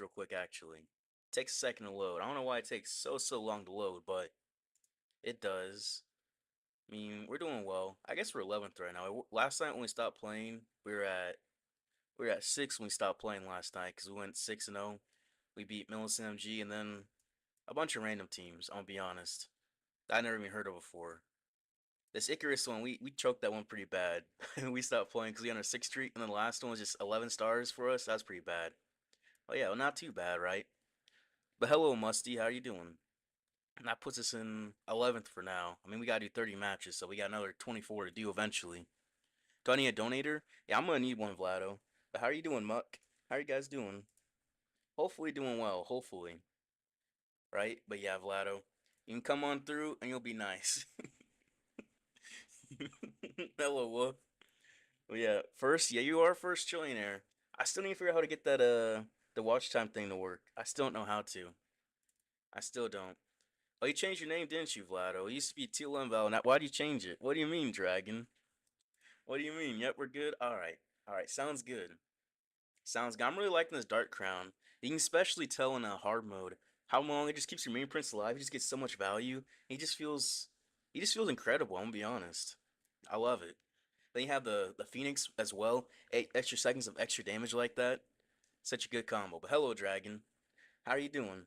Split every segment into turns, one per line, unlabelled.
real quick, actually. Takes a second to load. I don't know why it takes so long to load, but it does. I mean, we're doing well. I guess we're 11th right now. Last night when we stopped playing, we were at 6 when we stopped playing last night because we went 6-0. We beat Millicent MG and then a bunch of random teams. I'll be honest. I never even heard of before. This Icarus one, we choked that one pretty bad. We stopped playing because we on a 6 streak, and then the last one was just 11 stars for us. That's pretty bad. Oh yeah, well, not too bad, right? But hello, Musty. How you doing? And that puts us in 11th for now. I mean, we gotta do 30 matches, so we got another 24 to do eventually. Do I need a donator? Yeah, I'm gonna need one, Vlado. But how are you doing, Muck? How are you guys doing? Hopefully doing well. Hopefully, right? But yeah, Vlado, you can come on through and you'll be nice. Hello, Wolf. Well, yeah, first, yeah, you are first trillionaire. I still need to figure out how to get that the watch time thing to work. I still don't know how to. I still don't. Oh, you changed your name, didn't you, Vlado? It used to be TLM Val. Now, why do you change it? What do you mean, Dragon? What do you mean? Yep, we're good. All right, sounds good. Sounds good. I'm really liking this Dark Crown. You can especially tell in a hard mode how long it just keeps your main prince alive. He just gets so much value. He just feels incredible. I'm gonna be honest. I love it. Then you have the Phoenix as well. 8 extra seconds of extra damage like that. Such a good combo. But hello, Dragon. How are you doing?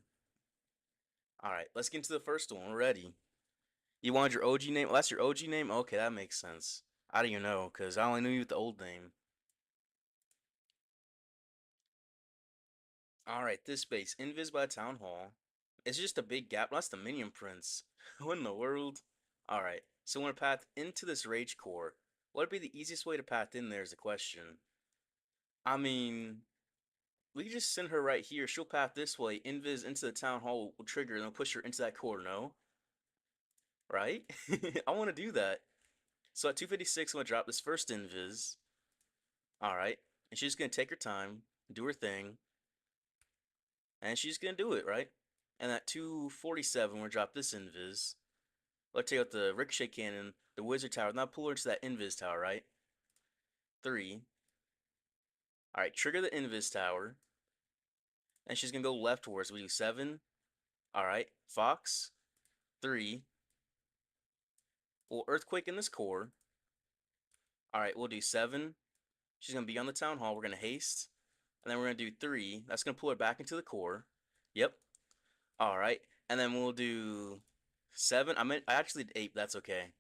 All right, let's get into the first one. We're ready. You wanted your OG name? Well, that's your OG name? Okay, that makes sense. I don't even know, because I only knew you with the old name. All right, this base. Invis by Town Hall. It's just a big gap. That's the Minion Prince. What in the world? All right, so we're gonna path into this Rage Core. What would be the easiest way to path in there is the question. I mean, we can just send her right here. She'll path this way. Invis into the town hall will trigger and then push her into that core. No, right? I want to do that. So at 256, I'm gonna drop this first invis. All right, and she's gonna take her time, do her thing, and she's gonna do it right. And at 247, we're gonna drop this invis. Let's take out the ricochet cannon, the wizard tower. Now pull her into that invis tower, right? 3. All right, trigger the invis tower, and she's gonna go leftwards. We do 7. All right, Fox. 3. We'll earthquake in this core. All right, we'll do 7. She's going to be on the town hall. We're going to haste. And then we're going to do 3. That's going to pull her back into the core. Yep. All right. And then we'll do 7. I actually did 8, but that's okay.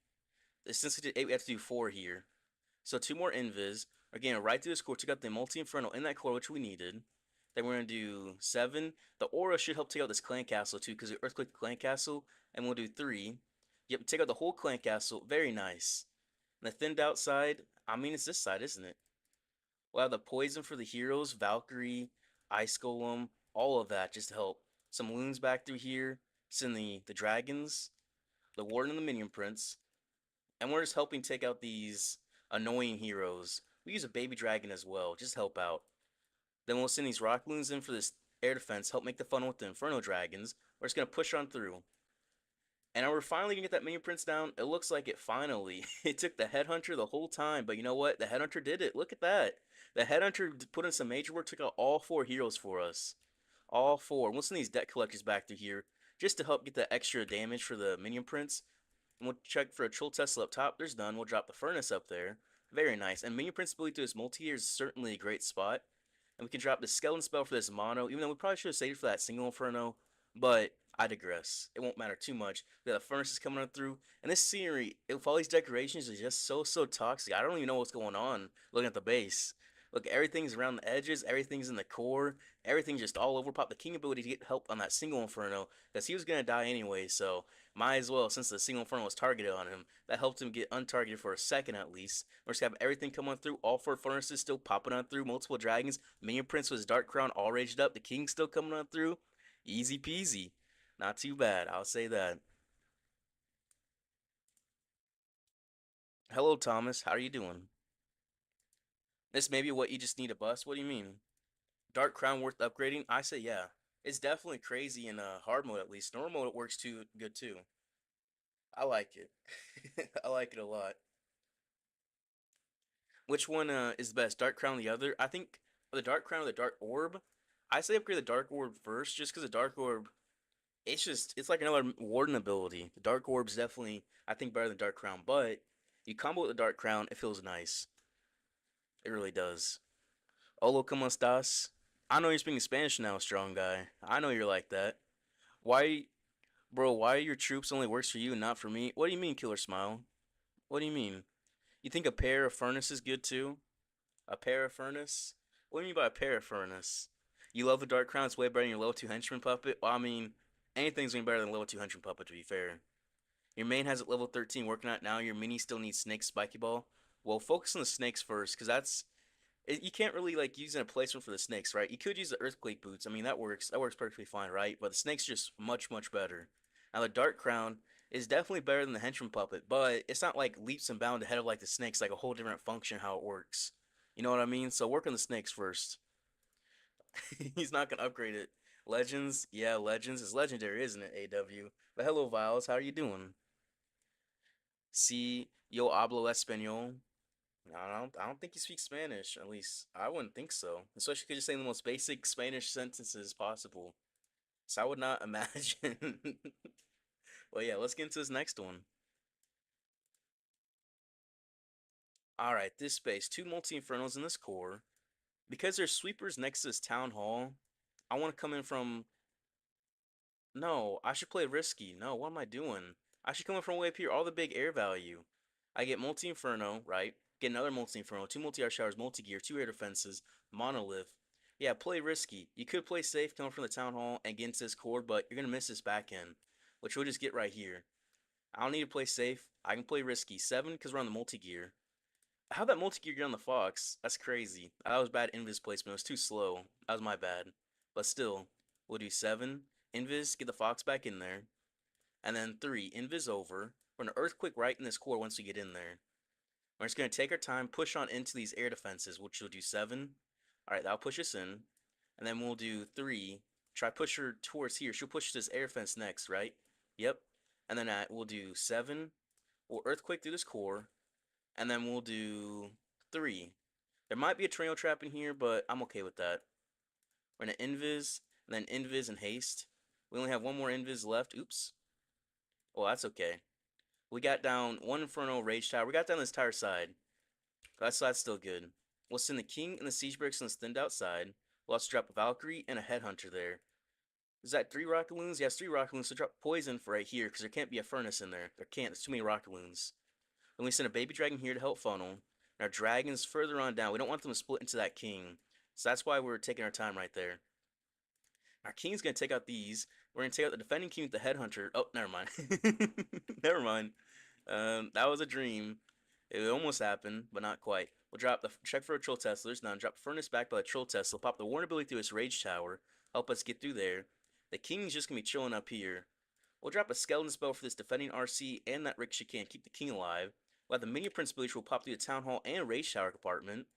Since we did 8, we have to do 4 here. So 2 more invis. Again, right through this core. Took out the multi-inferno in that core, which we needed. Then we're going to do 7. The aura should help take out this clan castle too, because we earthquake the clan castle. And we'll do 3. Yep, take out the whole clan castle. Very nice. And the thinned outside, I mean, it's this side, isn't it? We'll have the poison for the heroes, Valkyrie, Ice Golem, all of that just to help. Some loons back through here. Send the dragons, the warden and the minion prince. And we're just helping take out these annoying heroes. We use a baby dragon as well, just help out. Then we'll send these rock loons in for this air defense, help make the funnel with the inferno dragons. We're just gonna push on through. And we're finally gonna get that minion prince down. It looks like it finally. It took the headhunter the whole time, but you know what? The headhunter did it. Look at that. The headhunter put in some major work, took out all 4 heroes for us. All 4. We'll send these deck collectors back through here just to help get that extra damage for the minion prince. And we'll check for a troll Tesla up top. There's none. We'll drop the furnace up there. Very nice. And minion prince ability to his multi is certainly a great spot. And we can drop the skeleton spell for this mono, even though we probably should have saved it for that single inferno. But I digress. It won't matter too much. The furnace is coming up through. And this scenery, with all these decorations, is just so toxic. I don't even know what's going on looking at the base. Look, everything's around the edges, everything's in the core, everything's just all over. Pop the king ability to get help on that single inferno, because he was going to die anyway, so might as well, since the single inferno was targeted on him. That helped him get untargeted for a second at least. We're just going to have everything come on through, all 4 furnaces still popping on through, multiple dragons, minion prince with his dark crown all raged up, the king still coming on through. Easy peasy. Not too bad, I'll say that. Hello, Thomas. How are you doing? This may be what you just need a bust. What do you mean? Dark Crown worth upgrading? I say yeah. It's definitely crazy in hard mode at least. Normal mode it works too good too. I like it. I like it a lot. Which one is the best? Dark Crown or the other? I think the Dark Crown or the Dark Orb. I say upgrade the Dark Orb first, just because the Dark Orb, it's like another Warden ability. The Dark Orb's definitely, I think, better than Dark Crown, but you combo with the Dark Crown, it feels nice. It really does. Olo como estás? I know you're speaking Spanish now, strong guy. I know you're like that. Why, bro? Why your troops only works for you and not for me? What do you mean, Killer Smile? What do you mean? You think a pair of furnace is good too? A pair of furnace? What do you mean by a pair of furnace? You love the Dark Crown, it's way better than your level 2 henchman puppet? Well, I mean, anything's gonna be better than level 2 henchman puppet, to be fair. Your main has it level 13 working out now, your mini still needs Snake Spiky Ball. Well, focus on the snakes first, because you can't really like use an placement for the snakes, right? You could use the earthquake boots. I mean, that works. That works perfectly fine, right? But the snake's just much better. Now the dark crown is definitely better than the henchman puppet, but it's not like leaps and bounds ahead of like the snakes, like a whole different function how it works. You know what I mean? So work on the snakes first. He's not gonna upgrade it. Legends, yeah, Legends is legendary, isn't it? AW. But hello, Viles, how are you doing? See, yo hablo español. I don't think you speak Spanish. At least I wouldn't think so. Especially because you're saying the most basic Spanish sentences possible. So I would not imagine. Well, yeah, let's get into this next one. All right, this space, two multi infernos in this core. Because there's sweepers next to this town hall, I want to come in from. No, I should play risky. No, what am I doing? I should come in from way up here. All the big air value. I get multi inferno, right? Get another multi inferno, two multi air showers, multi gear, two air defenses, monolith. Yeah, play risky. You could play safe, come from the town hall and get into this core, but you're gonna miss this back end, which we'll just get right here. I don't need to play safe. I can play risky. 7 because we're on the multi gear. How that multi gear get on the Fox? That's crazy. That was bad invis placement. It was too slow. That was my bad. But still, we'll do 7. Invis, get the Fox back in there. And then 3. Invis over. We're gonna earthquake right in this core once we get in there. We're just gonna take our time, push on into these air defenses, which will do 7. Alright, that'll push us in. And then we'll do 3. Try push her towards here. She'll push this air fence next, right? Yep. And then we'll do 7. We'll earthquake through this core. And then we'll do 3. There might be a tornado trap in here, but I'm okay with that. We're gonna invis, and then invis and haste. We only have one more invis left. Oops. Well, that's okay. We got down one Inferno Rage Tower. We got down this entire side. That's still good. We'll send the King and the Siege Bricks and the Stend outside. We'll also drop a Valkyrie and a Headhunter there. Is that 3 Rocket Loons? Yes, 3 Rocket Loons. So drop Poison for right here, because there can't be a Furnace in there. There can't. There's too many Rocket Loons. Then we send a Baby Dragon here to help funnel. And our Dragons further on down. We don't want them to split into that King. So that's why we're taking our time right there. Our King's going to take out these. We're going to take out the defending King with the Headhunter. Oh, never mind. Never mind. That was a dream. It almost happened, but not quite. We'll drop the check for a Troll Teslas. Now drop Furnace back by the Troll Tesla. Pop the Warn ability through his Rage Tower. Help us get through there. The King's just going to be chilling up here. We'll drop a Skeleton spell for this defending RC and that Ricochet can keep the King alive. We'll have the Minion Prince ability, which will pop through the Town Hall and Rage Tower compartment.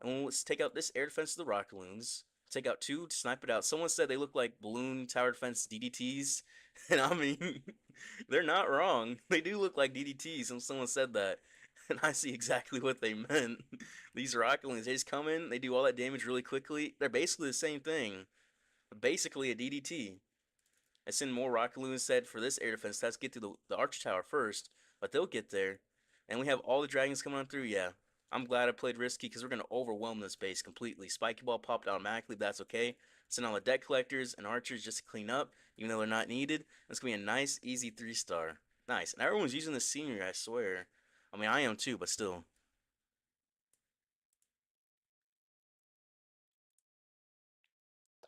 And we'll take out this air defense of the Rocket Loons. Take out 2 to snipe it out. Someone said they look like balloon tower defense DDTs. And I mean, they're not wrong. They do look like DDTs, and someone said that. And I see exactly what they meant. These Rocket Loons, they just come in, they do all that damage really quickly. They're basically the same thing. Basically a DDT. I send more Rocket Loons said for this air defense. Let's get to the Arch Tower first. But they'll get there. And we have all the dragons coming on through, yeah. I'm glad I played risky because we're going to overwhelm this base completely. Spiky Ball popped automatically, but that's okay. Send all the deck collectors and archers just to clean up, even though they're not needed. It's going to be a nice, easy 3-star. Nice. And everyone's using the scenery, I swear. I mean, I am too, but still.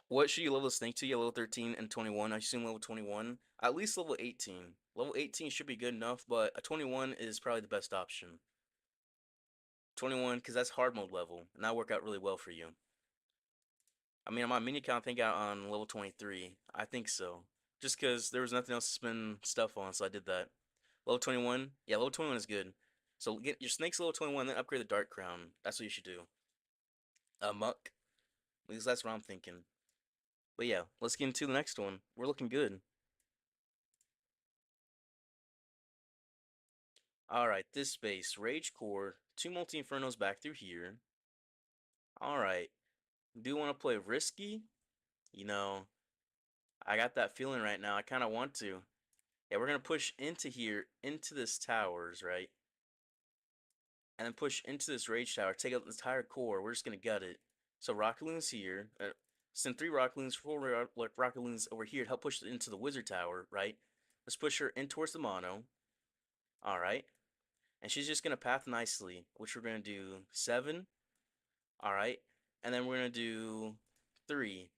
What should you level the snake to? Yeah, level 13 and 21. I assume level 21. At least level 18. Level 18 should be good enough, but a 21 is probably the best option. 21, because that's hard mode level, and that worked out really well for you. I mean, on my mini account, I think out on level 23. I think so. Just because there was nothing else to spend stuff on, so I did that. Level 21? Yeah, level 21 is good. So get your snake's level 21, then upgrade the Dark Crown. That's what you should do. Muck. At least that's what I'm thinking. But yeah, let's get into the next one. We're looking good. Alright, this space. Rage Core. 2 multi-infernos back through here. Alright. Do you want to play risky? You know, I got that feeling right now. I kind of want to. Yeah, we're gonna push into here, into this towers, right? And then push into this rage tower. Take out the entire core. We're just gonna gut it. So rocket loons here. Send 3 rocket loons, 4 rocket loons over here to help push it into the wizard tower, right? Let's push her in towards the mono. All right. And she's just gonna path nicely, which we're gonna do 7. All right. And then we're gonna do 3.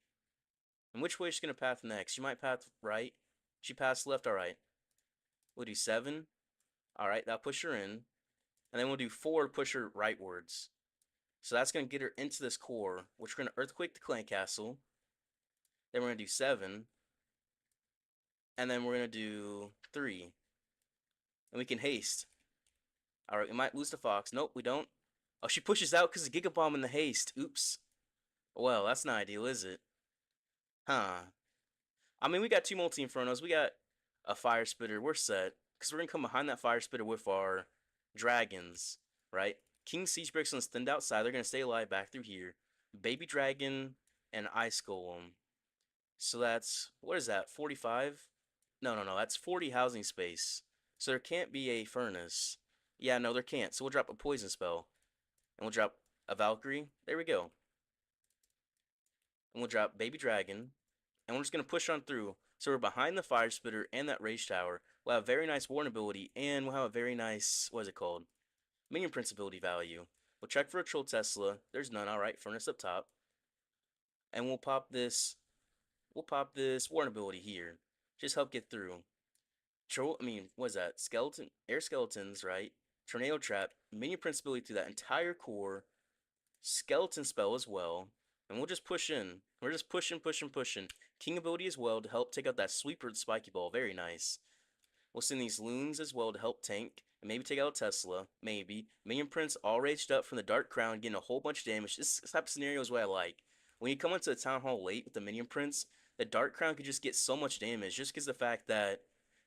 And which way is she gonna path next? She might path right. She passed left. All right. We'll do 7. All right. That'll push her in. And then we'll do 4 to push her rightwards. So that's gonna get her into this core, which we're gonna earthquake the clan castle. Then we're gonna do 7. And then we're gonna do 3. And we can haste. All right. We might lose the fox. Nope, we don't. Oh, she pushes out because of Giga Bomb in the haste. Oops. Well, that's not ideal, is it? Huh. I mean, we got 2 multi infernos. We got a fire spitter. We're set because we're gonna come behind that fire spitter with our dragons, right? King Siege Breaks on stand outside. They're gonna stay alive back through here. Baby dragon and ice golem. So that's what is that? 45? No, no, no. That's 40 housing space. So there can't be a furnace. Yeah, no, there can't. So we'll drop a poison spell, and we'll drop a Valkyrie. There we go. And we'll drop baby dragon, and we're just gonna push on through. So we're behind the fire spitter and that rage tower. We'll have very nice warn ability, and we'll have a very nice, what is it called? Minion prince ability value. We'll check for a troll Tesla. There's none. All right, furnace up top, and we'll pop this. We'll pop this warn ability here. Just help get through. Troll. I mean, what is that? Skeleton, air skeletons, right? Tornado trap, minion prince ability through that entire core. Skeleton spell as well. And we'll just push in. We're just pushing, pushing, pushing. King ability as well to help take out that sweeper spiky ball. Very nice. We'll send these loons as well to help tank. And maybe take out Tesla. Maybe. Minion Prince all raged up from the Dark Crown, getting a whole bunch of damage. This type of scenario is what I like. When you come into the Town Hall late with the Minion Prince, the Dark Crown could just get so much damage just because the fact that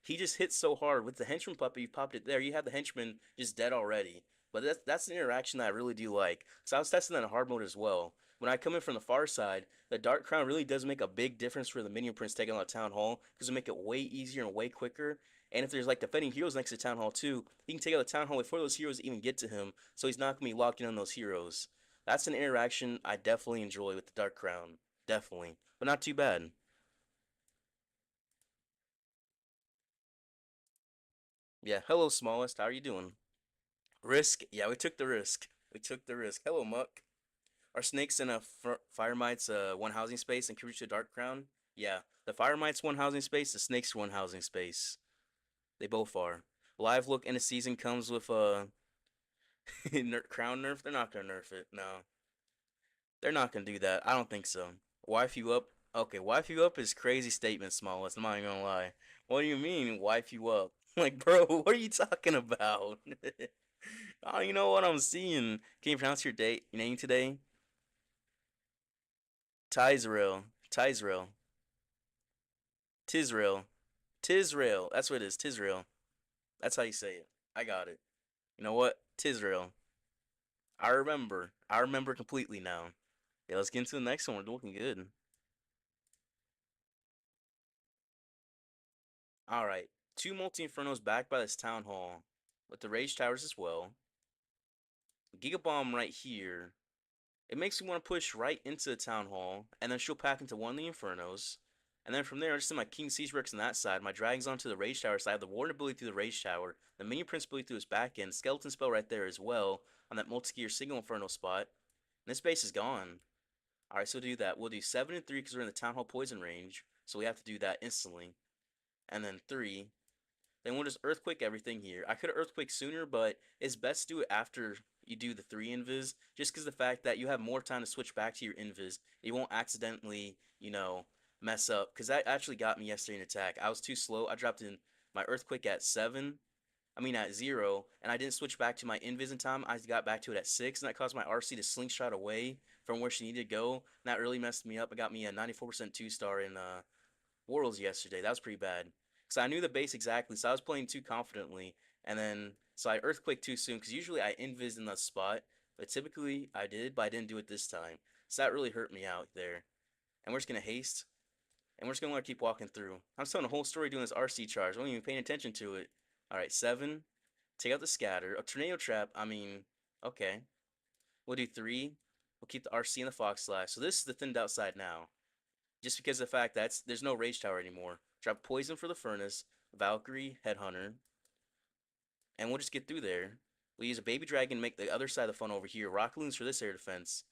he just hits so hard. With the henchman puppet, you popped it there. You have the henchman just dead already. But that's an interaction that I really do like. So I was testing that in hard mode as well. When I come in from the far side, the Dark Crown really does make a big difference for the Minion Prince taking on the Town Hall because it make it way easier and way quicker. And if there's like defending heroes next to Town Hall too, he can take out the Town Hall before those heroes even get to him, so he's not gonna be locked in on those heroes. That's an interaction I definitely enjoy with the Dark Crown, definitely, but not too bad. Yeah, hello smallest, how are you doing? Risk? Yeah, we took the risk. We took the risk. Hello Muck. Are snakes in a fire mites 1 housing space and can reach the Dark Crown? Yeah, the fire mites 1 housing space, the snakes 1 housing space. They both are. Live look in a season comes with a crown nerf. They're not gonna nerf it. No, they're not gonna do that. I don't think so. Wife you up? Okay, wife you up is crazy statement, smallest. I'm not even gonna lie. What do you mean, wife you up? Like, bro, what are you talking about? I don't even know what I'm seeing. Can you pronounce your name today? Tizrael. Tizrael. Tisrael. Tisrael. That's what it is. Tisrael. That's how you say it. I got it. You know what? Tisrael. I remember. I remember completely now. Yeah, let's get into the next one. We're looking good. Alright. 2 multi infernos backed by this town hall. With the rage towers as well. Giga Bomb right here. It makes me want to push right into the town hall. And then she'll pack into one of the infernos. And then from there, I just send my King Siege Rex on that side. My dragons onto the rage tower. So I have the warden ability through the rage tower. The minion prince ability through his back end. Skeleton spell right there as well. On that multi-gear single inferno spot. And this base is gone. Alright, so we'll do that. We'll do 7 and 3 because we're in the Town Hall poison range. So we have to do that instantly. And then 3. Then we'll just Earthquake everything here. I could have Earthquake sooner, but it's best to do it after you do the 3 invis. Just because the fact that you have more time to switch back to your invis. You won't accidentally, mess up. Because that actually got me yesterday in attack. I was too slow. I dropped in my Earthquake at 7. I mean at 0, and I didn't switch back to my invis in time. I got back to it at 6, and that caused my RC to slingshot away from where she needed to go. And that really messed me up. It got me a 94% 2-star in Worlds yesterday. That was pretty bad. Because I knew the base exactly, so I was playing too confidently. And then, so I Earthquake too soon, because usually I invis in the spot. But typically I did, but I didn't do it this time. So that really hurt me out there. and we're just gonna haste, and we're just gonna let her keep walking through. I'm telling the whole story doing this RC charge. I wasn't even paying attention to it. All right, 7. Take out the scatter. A tornado trap. I mean, okay. We'll do 3. We'll keep the RC and the Fox Slash. So this is the thinned outside now. Just because of the fact that there's no Rage Tower anymore. Drop Poison for the Furnace, Valkyrie, Headhunter, and we'll just get through there. We'll use a Baby Dragon, make the other side of the funnel over here. Rock Loons for this air defense.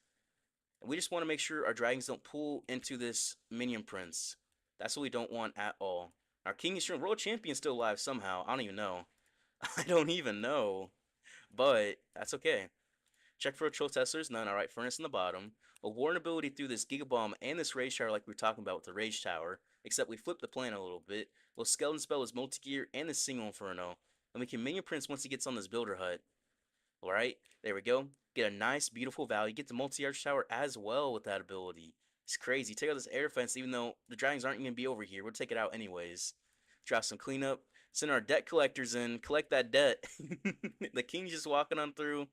And we just want to make sure our dragons don't pull into this Minion Prince. That's what we don't want at all. Our King is World Champion's still alive somehow. I don't even know. I don't even know. But that's okay. Check for a Troll Teslas, none. Alright, Furnace in the bottom. A Warren ability through this Giga Bomb and this Rage Tower like we were talking about with the Rage Tower. Except we flipped the plan a little bit. We'll Skeleton Spell his Multi-Gear and this Single Inferno. And we can Minion Prince once he gets on this Builder Hut. Alright, there we go. Get a nice, beautiful value. Get the Multi-Arch Tower as well with that ability. It's crazy. Take out this air defense even though the dragons aren't going to be over here. We'll take it out anyways. Drop some cleanup. Send our debt collectors in. Collect that debt. The king's just walking on through.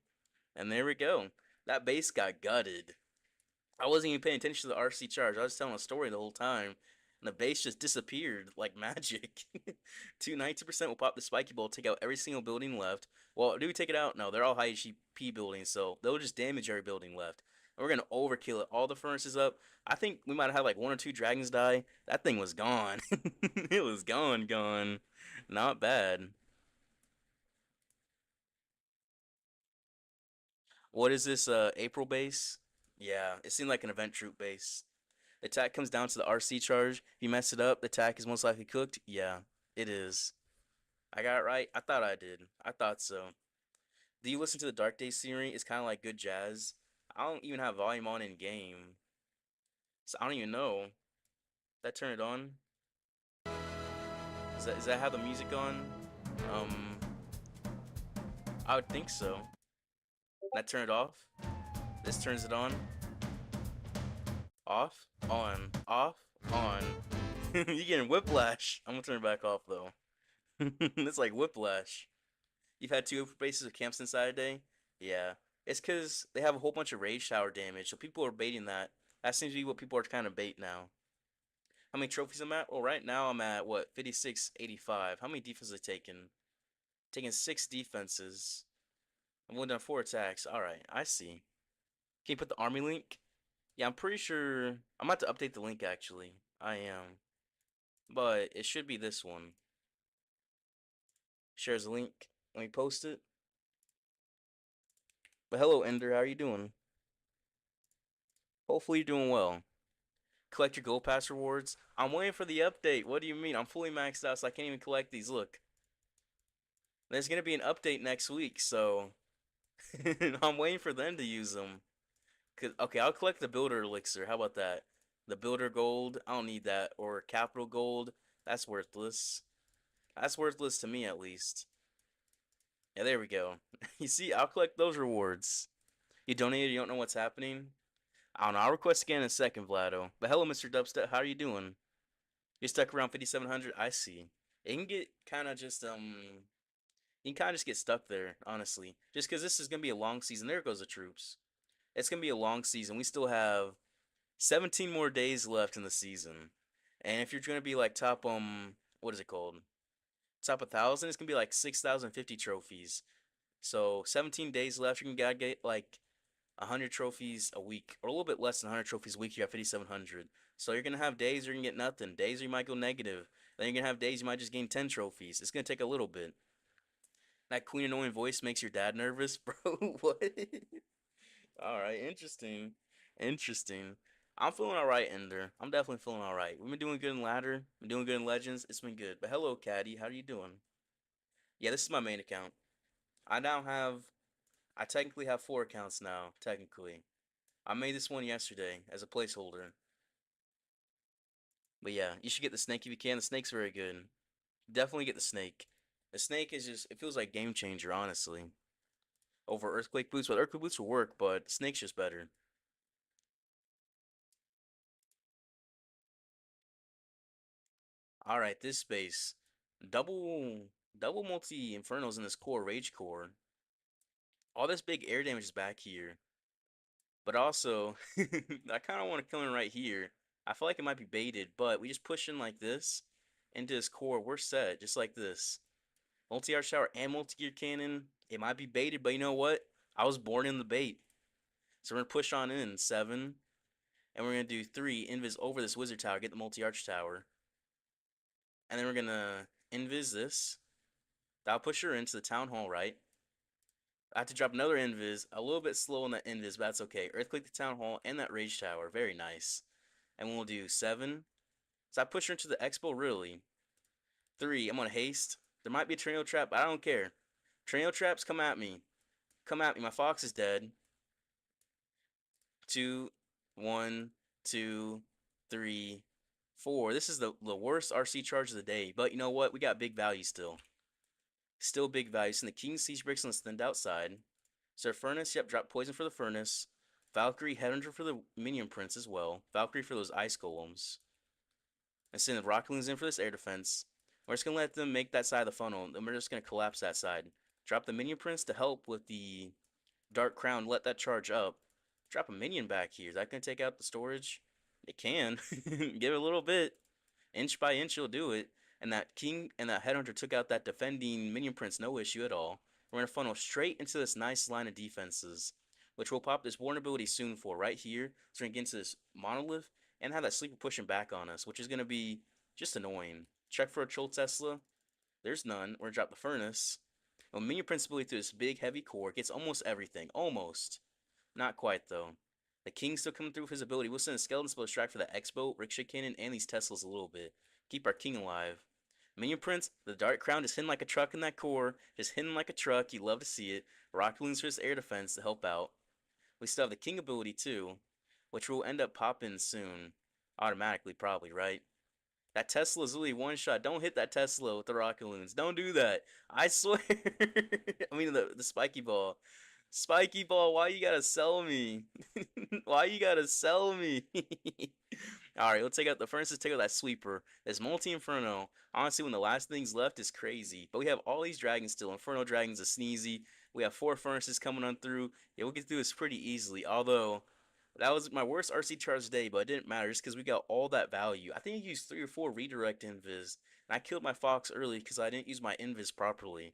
And there we go. That base got gutted. I wasn't even paying attention to the RC charge. I was telling a story the whole time. And the base just disappeared like magic. 290% will pop the spiky bolt, take out every single building left. Well, do we take it out? No, they're all high HP buildings, so they'll just damage every building left. And we're gonna overkill it. All the furnaces up. I think we might have had like 1 or 2 dragons die. That thing was gone. It was gone. Not bad. What is this, April base? Yeah, it seemed like an event troop base. The attack comes down to the RC charge. If you mess it up, the attack is most likely cooked. Yeah, it is. I got it right. I thought I did. I thought so. Do you listen to the Dark Days series? It's kind of like good jazz. I don't even have volume on in game, so I don't even know. That turn it on? Is that how the music on? Um, I would think so. That turn it off. This turns it on. Off, on, off, on. You getting whiplash. I'm gonna turn it back off though. It's like whiplash. You've had 2 bases of camps inside a day? Yeah. It's because they have a whole bunch of rage tower damage, so people are baiting that. That seems to be what people are trying to bait now. How many trophies I'm at? Well, right now I'm at, what, 5685. How many defenses I taken? Taking 6 defenses. I've only done 4 attacks. Alright, I see. Can you put the army link? Yeah, I'm pretty sure. I'm about to update the link actually. I am. But it should be this one. Shares a link. Let me post it. But hello, Ender. How are you doing? Hopefully you're doing well. Collect your gold pass rewards. I'm waiting for the update. What do you mean? I'm fully maxed out, so I can't even collect these. Look. There's gonna be an update next week, so I'm waiting for them to use them. Okay, I'll collect the builder elixir. How about that? The builder gold. I don't need that. Or capital gold. That's worthless. That's worthless to me at least. Yeah, there we go. You see, I'll collect those rewards. You donated, you don't know what's happening? I don't know. I'll request again in a second, Vlado. But hello, Mr. Dubstep. How are you doing? You're stuck around 5700? I see. It can get kind of just, you can kind of just get stuck there, honestly. Just because this is going to be a long season. There goes the troops. It's going to be a long season. We still have 17 more days left in the season. And if you're going to be like top, what is it called? Top 1,000, it's going to be like 6,050 trophies. So 17 days left. You can gotta get like 100 trophies a week, or a little bit less than 100 trophies a week. You got 5,700. So you're gonna have days where you can get nothing. Days where you might go negative. Then you're gonna have days you might just gain 10 trophies. It's gonna take a little bit. That Queen annoying voice makes your dad nervous, bro. What? All right, interesting. I'm feeling all right, Ender. I'm definitely feeling all right. We've been doing good in ladder. Been doing good in legends. It's been good. But hello, Caddy. How are you doing? Yeah, this is my main account. I now have I technically have 4 accounts now, technically. I made this one yesterday as a placeholder. But yeah, you should get the snake if you can. The snake's very good. Definitely get the snake. The snake is just, it feels like game changer, honestly. Over earthquake boots, but earthquake boots will work, but snake's just better. Alright, this space. Double double multi infernos in this core, rage core. All this big air damage is back here. But also, I kinda wanna kill him right here. I feel like it might be baited, but we just push in like this into his core. We're set, just like this. Multi-arch tower and multi-gear cannon. It might be baited, but you know what? I was born in the bait. So we're gonna push on in 7, and we're gonna do 3 invis over this wizard tower, get the multi-arch tower, and then we're gonna invis this. That'll push her into the town hall, right? I have to drop another invis, a little bit slow on that invis, but that's okay. Earthquake the town hall and that rage tower, very nice. And we'll do 7. So I push her into the expo, really. 3, I'm gonna haste. There might be a tornado trap, but I don't care. Tornado traps, come at me. Come at me. My fox is dead. 2, 1, 2, 3, 4. This is the worst RC charge of the day. But you know what? We got big value still. Still big value. So the King Siege Bricks on the thinned outside. So Furnace, yep, drop poison for the Furnace. Valkyrie, Headhunter for the Minion Prince as well. Valkyrie for those Ice Golems. And send the Rocket Loons in for this air defense. We're just going to let them make that side of the funnel. Then we're just going to collapse that side. Drop the Minion Prince to help with the Dark Crown. Let that charge up. Drop a minion back here. Is that going to take out the storage? It can. Give it a little bit. Inch by inch, you'll do it. And that King and that Headhunter took out that defending minion prince, no issue at all. We're going to funnel straight into this nice line of defenses, which we'll pop this Warren ability soon for right here. So we're going to get into this Monolith and have that Sleeper pushing back on us, which is going to be just annoying. Check for a Troll Tesla. There's none. We're going to drop the Furnace. Well, minion prince ability through this big heavy core gets almost everything. Almost. Not quite, though. The King's still coming through with his ability. We'll send a Skeleton Spell Strike for the X-Boat, Ricochet Cannon, and these Teslas a little bit. Keep our King alive. Minion Prince, the Dark Crown just hitting like a truck in that core. Just hitting like a truck. You love to see it. Rocket Balloons for his air defense to help out. We still have the King ability, too, which will end up popping soon. Automatically, probably, right? That Tesla is really one shot. Don't hit that Tesla with the Rocket Balloons. Don't do that. I swear. I mean, the Spiky Ball. Spiky Ball, why you gotta sell me? Why you gotta sell me? Alright, we'll take out the furnaces, take out that sweeper. This multi-inferno, honestly, when the last thing's left is crazy. But we have all these dragons still. Inferno dragons are sneezy. We have 4 furnaces coming on through. Yeah, we'll get through this pretty easily. Although, that was my worst RC charge day, but it didn't matter just because we got all that value. I think I used 3 or 4 redirect invis. And I killed my fox early because I didn't use my invis properly.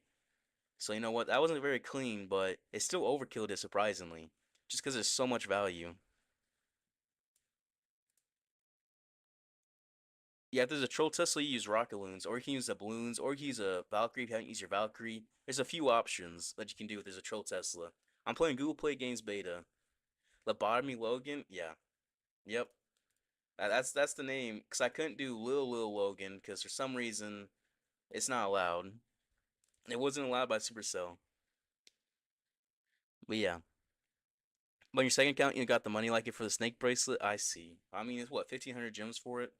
So you know what? That wasn't very clean, but it still overkilled it surprisingly. Just because there's so much value. Yeah, if there's a Troll Tesla, you use Rocket Loons, or you can use the Balloons, or you can use a Valkyrie if you haven't used your Valkyrie. There's a few options that you can do if there's a Troll Tesla. I'm playing Google Play Games Beta. Lobotomy Logan? Yeah. Yep. That's the name. Because I couldn't do Lil Logan, because for some reason, it's not allowed. It wasn't allowed by Supercell. But yeah. But on your second account, you got the money like it for the snake bracelet. I see. I mean, it's what 1,500 gems for it.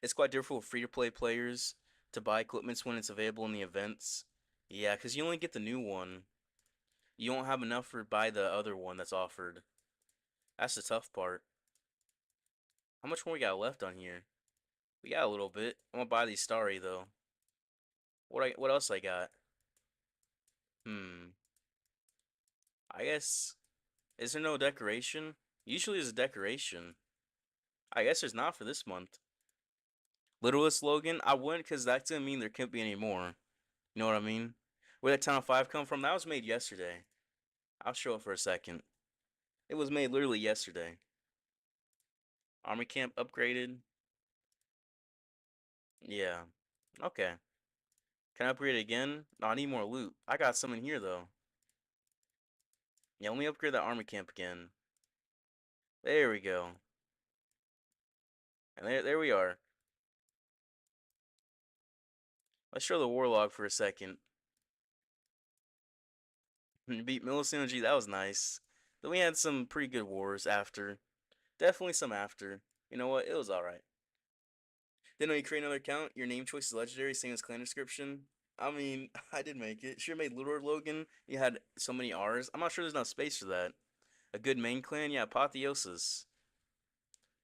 It's quite difficult for free-to-play players to buy equipments when it's available in the events. Yeah, because you only get the new one. You don't have enough for buy the other one that's offered. That's the tough part. How much more we got left on here? We got a little bit. I'm gonna buy these starry though. What else I got? Hmm. I guess is there no decoration? Usually there's a decoration. I guess there's not for this month. Littlest Logan, I wouldn't because that doesn't mean there can't be any more. You know what I mean? Where that Town 5 come from? That was made yesterday. I'll show it for a second. It was made literally yesterday. Army camp upgraded. Yeah. Okay. Can I upgrade it again? No, I need more loot. I got some in here though. Yeah, let me upgrade that army camp again. There we go. And there we are. Let's show the warlog for a second. Beat Millisynergy, that was nice. Then we had some pretty good wars after. Definitely some after. You know what? It was alright. Then when you create another account, your name choice is legendary, same as clan description. I mean, I did make it. Should have made Lord Logan. You had so many R's. I'm not sure there's enough space for that. A good main clan, yeah, Apotheosis.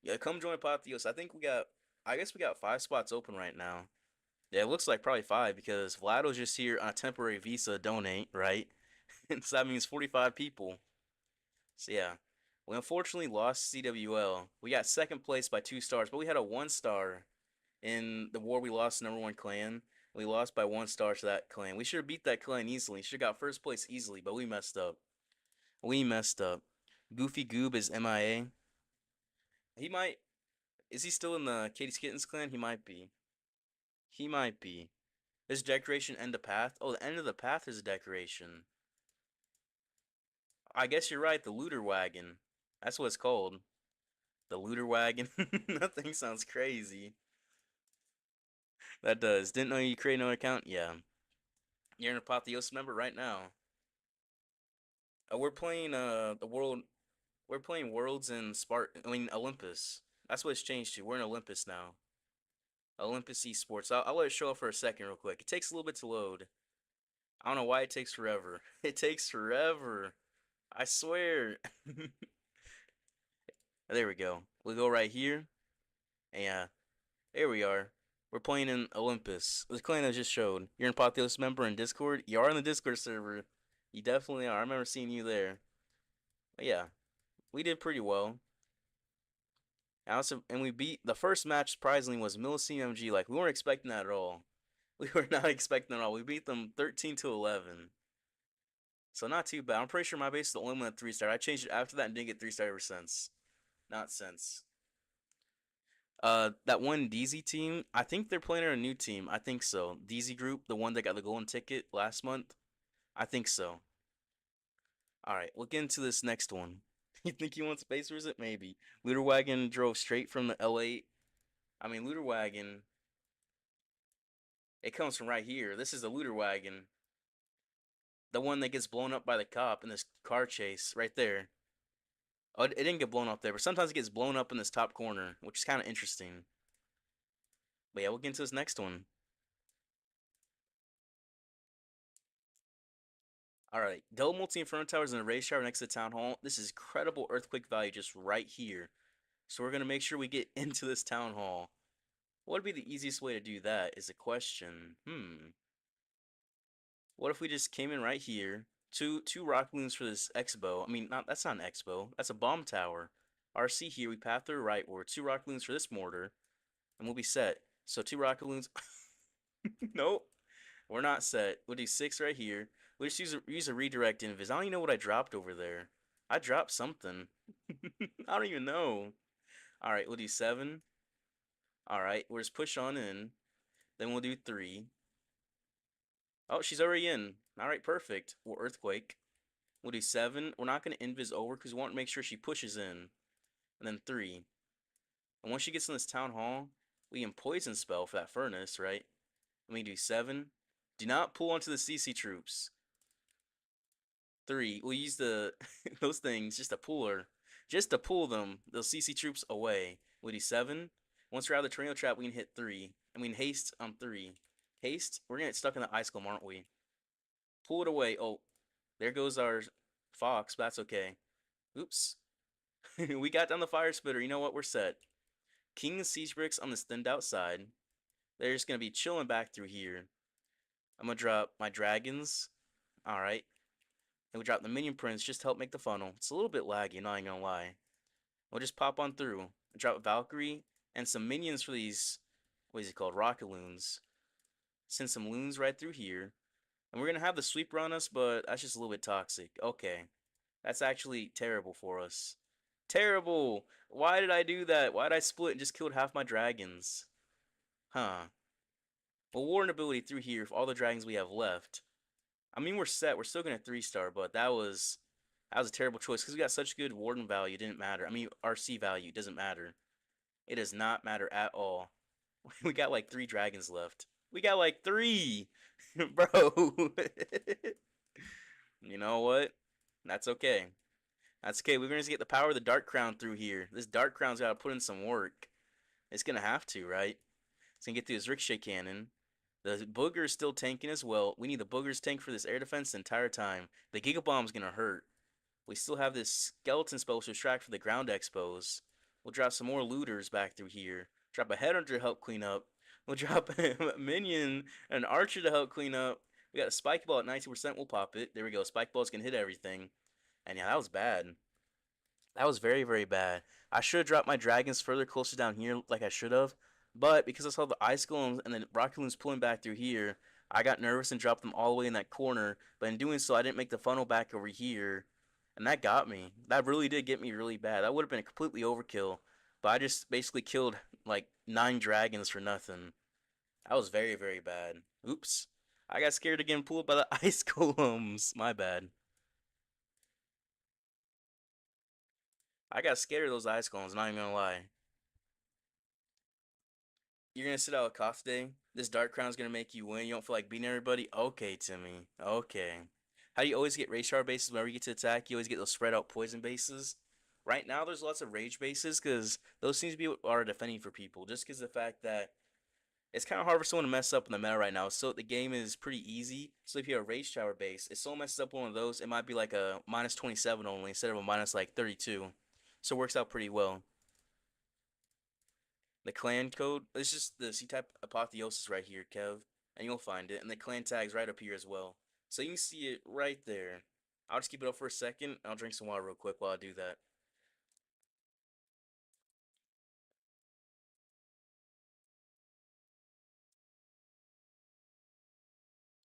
Yeah, come join Apotheosis. I guess we got 5 spots open right now. Yeah, it looks like probably 5 because Vlado's just here on a temporary visa donate, right? So that means 45 people. So yeah, We unfortunately lost CWL. We got second place by 2 stars, but we had a 1 star in the war. We lost number one clan. We lost by 1 star to that clan. We should have beat that clan easily. Should have got first place easily, but we messed up. We messed up. Goofy Goob is MIA. He might. Is he still in the Katie's Kittens clan? He might be. He might be. This decoration end the path? Oh, the end of the path is a decoration. I guess you're right. The looter wagon. That's what it's called. The looter wagon. That thing sounds crazy. That does. Didn't know you create another account? Yeah. You're an Apotheosis member right now. We're playing the world. We're playing Worlds in Olympus. That's what it's changed to. We're in Olympus now. Olympus esports. I'll let it show up for a second real quick. It takes a little bit to load. I don't know why it takes forever. It takes forever. I swear. There we go. We'll go right here. Yeah. There we are. We're playing in Olympus. The clan I just showed. You're an Apotheosis member in Discord? You are in the Discord server. You definitely are. I remember seeing you there. But yeah. We did pretty well. And we beat the first match surprisingly was Millicene MG. Like we weren't expecting that at all. We were not expecting that at all. We beat them 13-11. So not too bad. I'm pretty sure my base is the only one at 3-star. I changed it after that and didn't get 3-star ever since. Not since. That one DZ team, I think they're playing on a new team. I think so. DZ group, the one that got the golden ticket last month. I think so. Alright, we'll get into this next one. You think he wants space visit? Maybe. Looter Wagon drove straight from the L8. I mean, Looter Wagon, it comes from right here. This is the Looter Wagon. The one that gets blown up by the cop in this car chase right there. Oh, it didn't get blown up there, but sometimes it gets blown up in this top corner, which is kind of interesting. But yeah, we'll get into this next one. Alright, double multi-inferno towers and a race tower next to the town hall. This is credible earthquake value just right here. So we're going to make sure we get into this town hall. What would be the easiest way to do that is a question. What if we just came in right here? Two rocket balloons for this expo. I mean, that's not an expo. That's a bomb tower. RC here, we path through rightward. 2 rocket balloons for this mortar. And we'll be set. So 2 rocket balloons. Nope. We're not set. We'll do 6 right here. We'll just use a redirect invis. I don't even know what I dropped over there. I dropped something. I don't even know. Alright, we'll do 7. Alright, we'll just push on in. Then we'll do 3. Oh, she's already in. Alright, perfect. We'll earthquake. We'll do 7. We're not going to invis over because we want to make sure she pushes in. And then 3. And once she gets in this town hall, we can poison spell for that furnace, right? And we do 7. Do not pull onto the CC troops. 3. We'll use the those things just to pull her. Just to pull them, those CC troops away. We'll do 7. Once we're out of the tornado trap, we can hit 3. And we can haste on 3. Haste, we're going to get stuck in the ice golem, aren't we? Pull it away. Oh, there goes our fox, but that's okay. Oops. We got down the fire spitter. You know what? We're set. King siege bricks on this thinned out side. They're just going to be chilling back through here. I'm going to drop my dragons. Alright. And we drop the minion prince just to help make the funnel. It's a little bit laggy, not even going to lie. We'll just pop on through. Drop a Valkyrie and some minions for these, what is it called, rocket loons. Send some loons right through here. And we're going to have the sweeper on us, but that's just a little bit toxic. Okay. That's actually terrible for us. Terrible! Why did I do that? Why did I split and just killed half my dragons? Huh. Well, warden ability through here for all the dragons we have left. I mean, we're set. We're still going to 3-star, but that was a terrible choice because we got such good warden value. It didn't matter. I mean, RC value doesn't matter. It does not matter at all. We got like 3 dragons left. We got like 3! Bro. You know what? That's okay. That's okay. We're going to get the power of the Dark Crown through here. This Dark Crown's got to put in some work. It's going to have to, right? It's going to get through this Ricochet Cannon. The Booger's still tanking as well. We need the Booger's tank for this air defense the entire time. The Giga Bomb's going to hurt. We still have this Skeleton spell to distract for the ground expos. We'll drop some more looters back through here. Drop a Headhunter to help clean up. We'll drop a Minion and an Archer to help clean up. We got a Spike Ball at 90%. We'll pop it. There we go. Spike Ball's going to hit everything. And yeah, that was bad. That was very, very bad. I should have dropped my dragons further closer down here like I should have. But because I saw the ice golems and then rocket loons pulling back through here, I got nervous and dropped them all the way in that corner. But in doing so, I didn't make the funnel back over here. And that got me. That really did get me really bad. That would have been a completely overkill. But I just basically killed like 9 dragons for nothing. That was very, very bad. Oops. I got scared again pulled by the ice golems. My bad. I got scared of those ice golems, not even gonna lie. You're gonna sit out a KOTH day? This Dark Crown's gonna make you win. You don't feel like beating everybody? Okay, Timmy. Okay. How do you always get Rage Shower bases whenever you get to attack? You always get those spread out poison bases. Right now, there's lots of Rage bases because those seems to be what are defending for people. Just because of the fact that it's kind of hard for someone to mess up in the meta right now. So the game is pretty easy. So if you have a Rage Shower base, if someone messes up one of those, it might be like a minus 27 only instead of a minus like 32. So it works out pretty well. The clan code, it's just the C-type apotheosis right here, Kev, and you'll find it. And the clan tag's right up here as well. So you can see it right there. I'll just keep it up for a second. I'll drink some water real quick while I do that.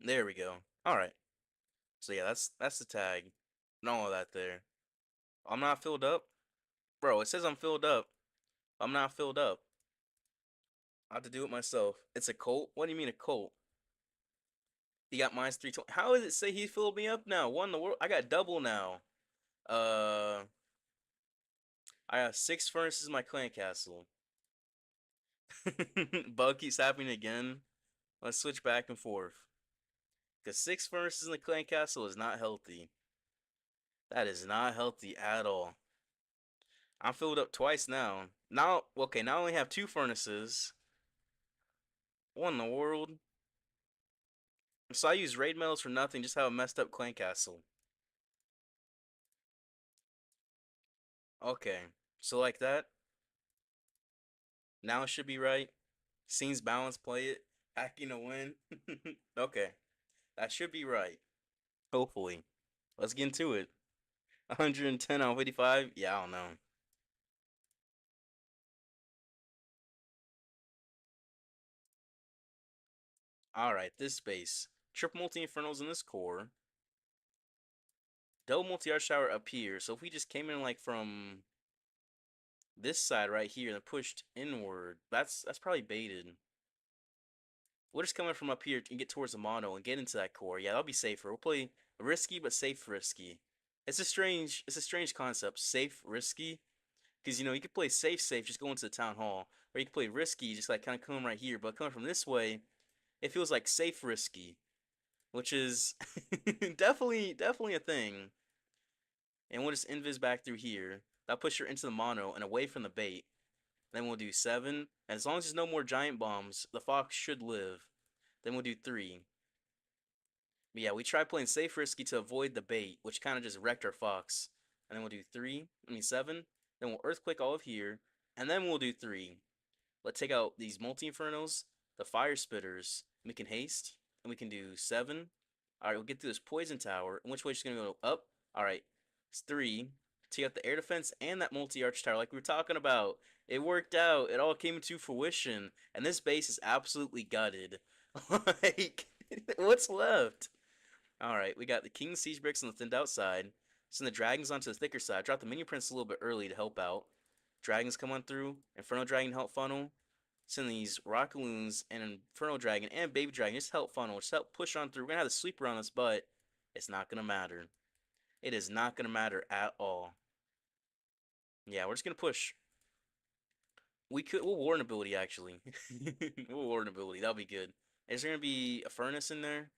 There we go. All right. So yeah, that's the tag. And all of that there. I'm not filled up, bro. It says I'm filled up. I'm not filled up. I have to do it myself. It's a cult. What do you mean a cult? He got minus 320. How does it say he filled me up now? What in the world? I got double now. Uh, I have 6 furnaces in my clan castle. Bug keeps happening again. Let's switch back and forth. Because 6 furnaces in the clan castle is not healthy. That is not healthy at all. I'm filled up twice now. Now, okay, now I only have 2 furnaces. What in the world? So I use raid medals for nothing, just have a messed up clan castle. Okay, so like that. Now it should be right. Scenes balance, play it. Hacking to win. Okay, that should be right. Hopefully. Let's get into it. 110 out of 85? Yeah, I don't know. Alright, this space. Triple multi infernals in this core. Double multi arch tower up here. So if we just came in like from this side right here and pushed inward, that's probably baited. We'll just come in from up here and get towards the mono and get into that core. Yeah, that'll be safer. We'll play risky but safe risky. It's a strange concept. Safe risky. Because you can play safe, just go into the town hall. Or you can play risky, just like kind of come right here. But coming from this way, it feels like safe risky. Which is definitely a thing. And we'll just invis back through here. That'll push her into the mono and away from the bait. Then we'll do 7. And as long as there's no more giant bombs, the fox should live. Then we'll do 3. But yeah, we try playing safe risky to avoid the bait, which kind of just wrecked our fox. And then we'll do 7. Then we'll earthquake all of here. And then we'll do 3. Let's take out these multi-infernos, the fire spitters. And we can haste. And we can do 7. Alright, we'll get through this poison tower. And which way is going to go up? Alright, it's 3. Take out the air defense and that multi-arch tower like we were talking about. It worked out. It all came into fruition. And this base is absolutely gutted. Like, what's left? Alright, we got the King Siege Bricks on the thinned out side. Send the dragons onto the thicker side. Drop the minion prince a little bit early to help out. Dragons come on through. Inferno Dragon help funnel. Send these Rockaloons and Inferno Dragon and Baby Dragon just help funnel. Just help push on through. We're going to have the sweeper on us, but it's not going to matter. It is not going to matter at all. Yeah, we're just going to push. We'll Warden ability, actually. We'll Warden ability. That'll be good. Is there going to be a furnace in there?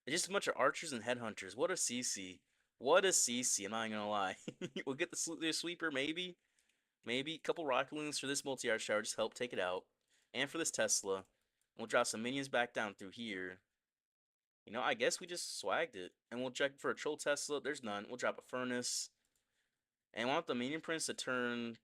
It's just a bunch of archers and headhunters. What a CC. What a CC, I'm not gonna lie. We'll get the sweeper, maybe. Maybe. A couple rocket loons for this multi-arch tower, just help take it out. And for this Tesla. We'll drop some minions back down through here. I guess we just swagged it. And we'll check for a troll Tesla. There's none. We'll drop a furnace. And we want the minion prince to turn...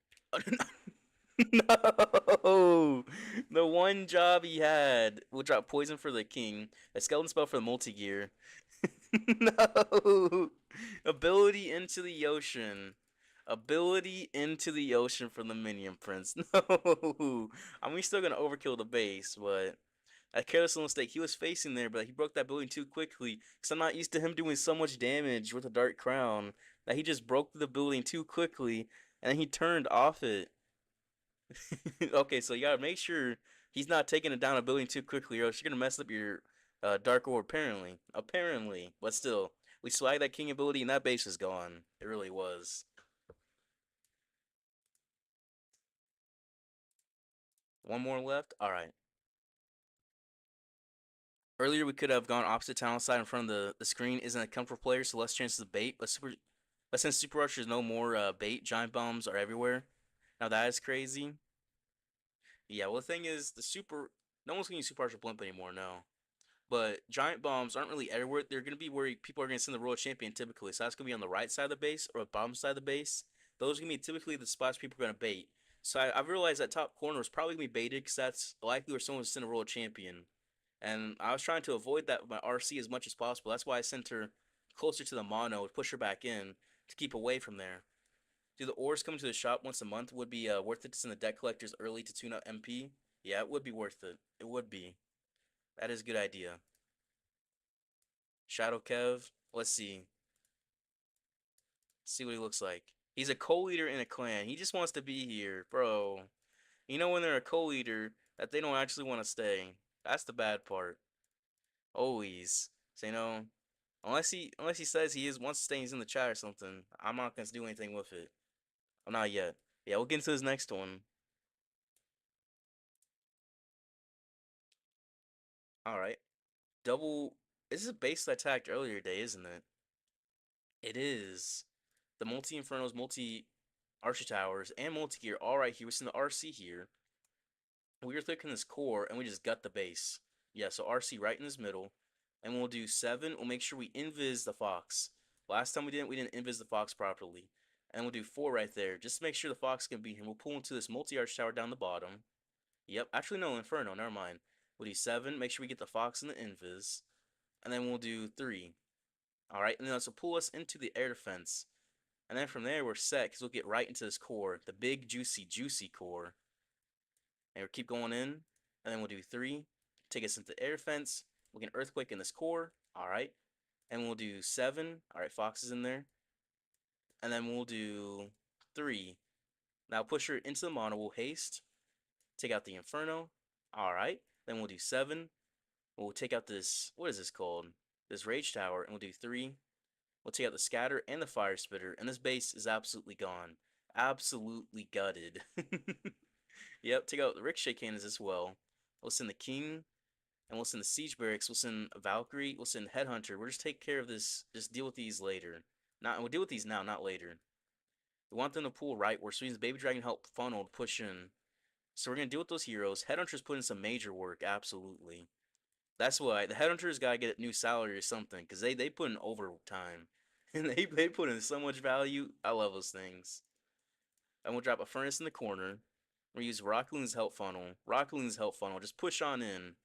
No! The one job he had. We'll drop poison for the king. A skeleton spell for the multi-gear. No! Ability into the ocean. Ability into the ocean from the Minion Prince. No, I mean he's still gonna overkill the base, but a careless little mistake. He was facing there, but he broke that building too quickly. Cause I'm not used to him doing so much damage with a Dark Crown that he just broke the building too quickly, and then he turned off it. Okay, so you gotta make sure he's not taking it down a building too quickly, or else you're gonna mess up your Dark Orb. Apparently, but still, we swag that King ability, and that base is gone. It really was. One more left. All right. Earlier, we could have gone opposite talent side in front of the screen. Isn't a comfortable player, so less chances of bait. But since Super Rush is no more bait, giant bombs are everywhere. Now that is crazy. Yeah, well the thing is, no one's gonna use Super Rush or Blimp anymore. No, but giant bombs aren't really everywhere. They're gonna be where people are gonna send the Royal Champion typically. So that's gonna be on the right side of the base or the bottom side of the base. Those are gonna be typically the spots people are gonna bait. So I've realized that top corner is probably gonna be baited because that's likely where someone's send a Royal Champion. And I was trying to avoid that with my RC as much as possible. That's why I sent her closer to the mono to push her back in to keep away from there. Do the ores coming to the shop once a month would be worth it to send the deck collectors early to tune up MP? Yeah, it would be worth it. It would be. That is a good idea. Shadow Kev. Let's see. See what he looks like. He's a co-leader in a clan. He just wants to be here, bro. You know when they're a co-leader that they don't actually want to stay. That's the bad part. Always. So unless he says he is wants to stay, he's in the chat or something. I'm not gonna do anything with it. I'm not yet. Yeah, we'll get into his next one. All right. Double. This is a base that attacked earlier today, isn't it? It is. The multi infernos, multi archer towers, and multi gear. All right, here. We're seeing the RC here. We were clicking this core, and we just gut the base. Yeah, so RC right in this middle, and we'll do 7. We'll make sure we invis the fox. Last time we didn't invis the fox properly. And we'll do 4 right there, just to make sure the fox can be here. We'll pull into this multi-arch tower down the bottom. Yep, actually no, Inferno, never mind. We'll do 7, make sure we get the fox and the invis. And then we'll do 3. Alright, and then this will pull us into the air defense. And then from there, we're set, because we'll get right into this core. The big, juicy, juicy core. And we'll keep going in. And then we'll do 3. Take us into the air defense. We'll get an earthquake in this core. Alright. And we'll do 7. Alright, fox is in there. And then we'll do 3. Now push her into the mono. We'll haste. Take out the Inferno. Alright. Then we'll do 7. We'll take out this, what is this called? This Rage Tower. And we'll do 3. We'll take out the Scatter and the Fire Spitter. And this base is absolutely gone. Absolutely gutted. Yep, take out the Ricochet Cannons as well. We'll send the King. And we'll send the Siege Barracks. We'll send Valkyrie. We'll send Headhunter. We'll just take care of this. Just deal with these later. We'll deal with these now, not later. We want them to pull right where so means Baby Dragon help funnel to push in. So we're gonna deal with those heroes. Headhunter's put in some major work, absolutely. That's why the Headhunters gotta get a new salary or something, because they put in overtime. And they put in so much value. I love those things. And we'll drop a furnace in the corner. We'll use Rockloon's help funnel. Rockloon's help funnel. Just push on in.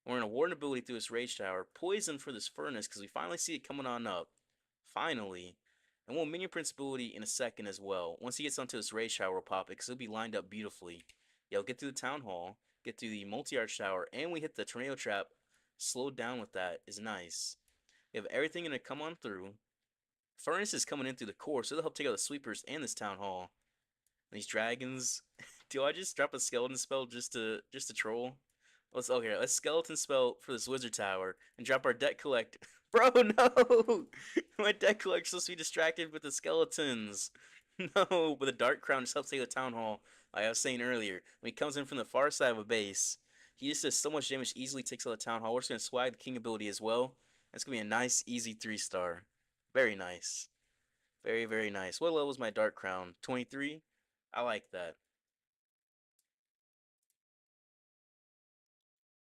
We're gonna warden ability through this Rage Tower. Poison for this furnace, because we finally see it coming on up. Finally. And we'll minion Prince ability in a second as well. Once he gets onto this Rage Tower, we'll pop it, because it'll be lined up beautifully. Yeah, we'll get through the Town Hall, get through the multi-arch tower, and we hit the Tornado Trap. Slowed down with that is nice. We have everything gonna come on through. Furnace is coming in through the core, so they'll help take out the sweepers and this Town Hall. And these dragons. Do I just drop a skeleton spell just to troll? Let's skeleton spell for this wizard tower and drop our deck collect. Bro, no! My deck collector's supposed to be distracted with the skeletons. No, but the Dark Crown just helps take the Town Hall. Like I was saying earlier, when he comes in from the far side of a base, he just does so much damage, easily takes out the Town Hall. We're just going to swag the King ability as well. It's going to be a nice, easy 3-star. Very nice. Very, very nice. What level is my Dark Crown? 23? I like that.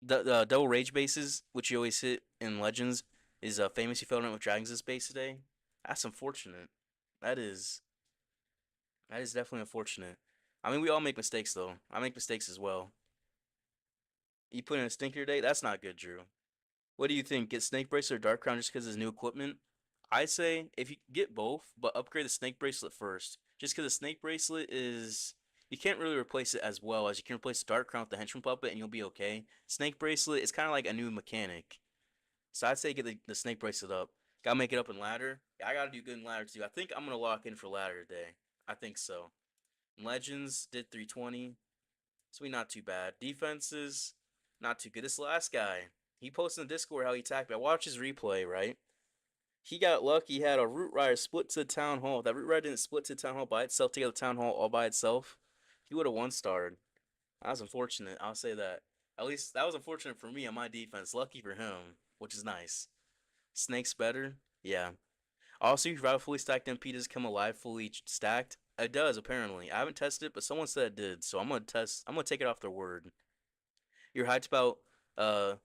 The double rage bases, which you always hit in Legends, is famous. You fell in with Dragons this base today. That's unfortunate. That is that is definitely unfortunate. I mean, we all make mistakes though. I make mistakes as well. You put in a stinker today. That's not good, Drew. What do you think? Get Snake Bracelet or Dark Crown just because it's new equipment? I say if you get both, but upgrade the Snake Bracelet first. Just because the snake bracelet is, you can't really replace it as well as you can replace the Dark Crown with the Henchman Puppet and you'll be okay. Snake bracelet is kind of like a new mechanic. So I'd say get the snake bracelet up. Gotta make it up in ladder. Yeah, I gotta do good in ladder too. I think I'm gonna lock in for ladder today. I think so. Legends did 320, so we not too bad. Defenses, not too good. This last guy, he posted in the Discord how he attacked me. I watched his replay, right? He got lucky. He had a Root Rider split to the Town Hall. If that Root Rider didn't split to the Town Hall by itself, take out the Town Hall all by itself, he would have one-starred. That was unfortunate. I'll say that. At least that was unfortunate for me on my defense. Lucky for him, which is nice. Snake's better? Yeah. Also, if you fully stacked MP, does come alive fully stacked? It does, apparently. I haven't tested it, but someone said it did, so I'm gonna test. I'm gonna take it off their word. You're hyped about uh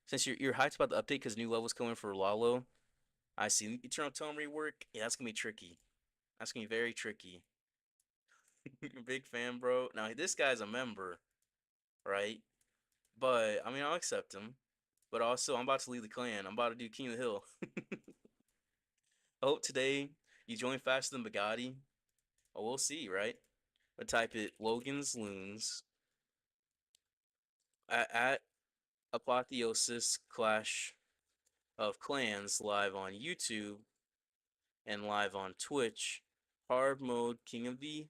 since you're hyped about the update because new levels coming for Lalo. I see Eternal Tome rework. Yeah, that's gonna be tricky. That's gonna be very tricky. Big fan, bro. Now this guy's a member, right? But I mean, I'll accept him. But also, I'm about to leave the clan. I'm about to do King of the Hill. I hope today you join faster than Bugatti. Oh, we'll see, right? I type it Logan's Loons at Apotheosis Clash of Clans live on YouTube and live on Twitch. Hard mode King of the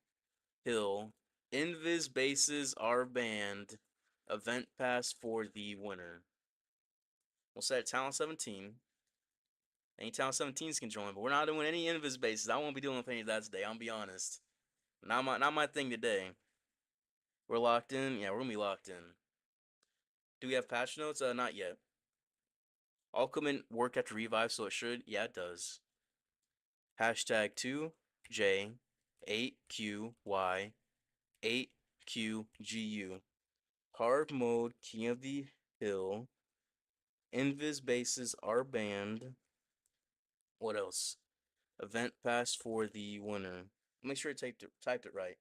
Hill. Invis bases are banned. Event pass for the winner. We'll set Talent 17. Any Talent 17s can join, but we're not doing any Invis bases. I won't be doing any of that today. I'll be honest. Not my thing today. We're locked in. Yeah, we're gonna be locked in. Do we have patch notes? Not yet. All equipment work after revive, so it should. Yeah, it does. Hashtag 2J8QY 8QGU. Hard mode, King of the Hill. Invis bases are banned. What else? Event pass for the winner. Make sure I typed it right.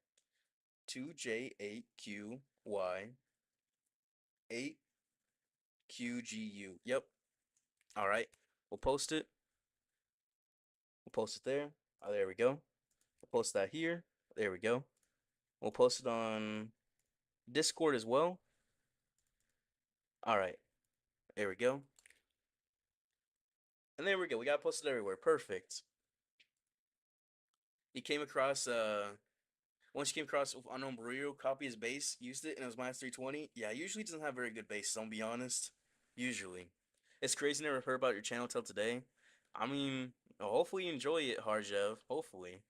2J8QY 8QGU. Yep. All right. We'll post it. We'll post it there. Oh, there we go. We'll post that here. There we go. We'll post it on Discord as well. All right. There we go. And there we go. We got posted everywhere. Perfect. He came across once you came across unknown burrito, copy his base, used it, and it was minus 320. Yeah, usually doesn't have very good bases, I'll be honest. Usually. It's crazy never heard about your channel till today. I mean, hopefully you enjoy it, Harjev. Hopefully.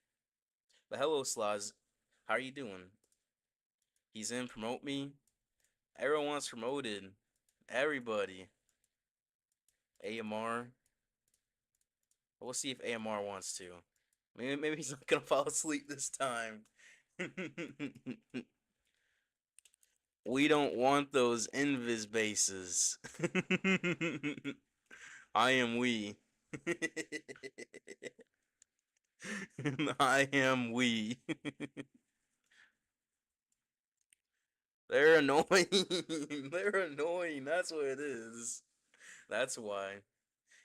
But hello, Slaz. How are you doing? He's in, promote me. Everyone wants promoted. Everybody. AMR. We'll see if AMR wants to. Maybe he's not gonna fall asleep this time. We don't want those invis bases. I am we. I am we. They're annoying. They're annoying. That's what it is. That's why.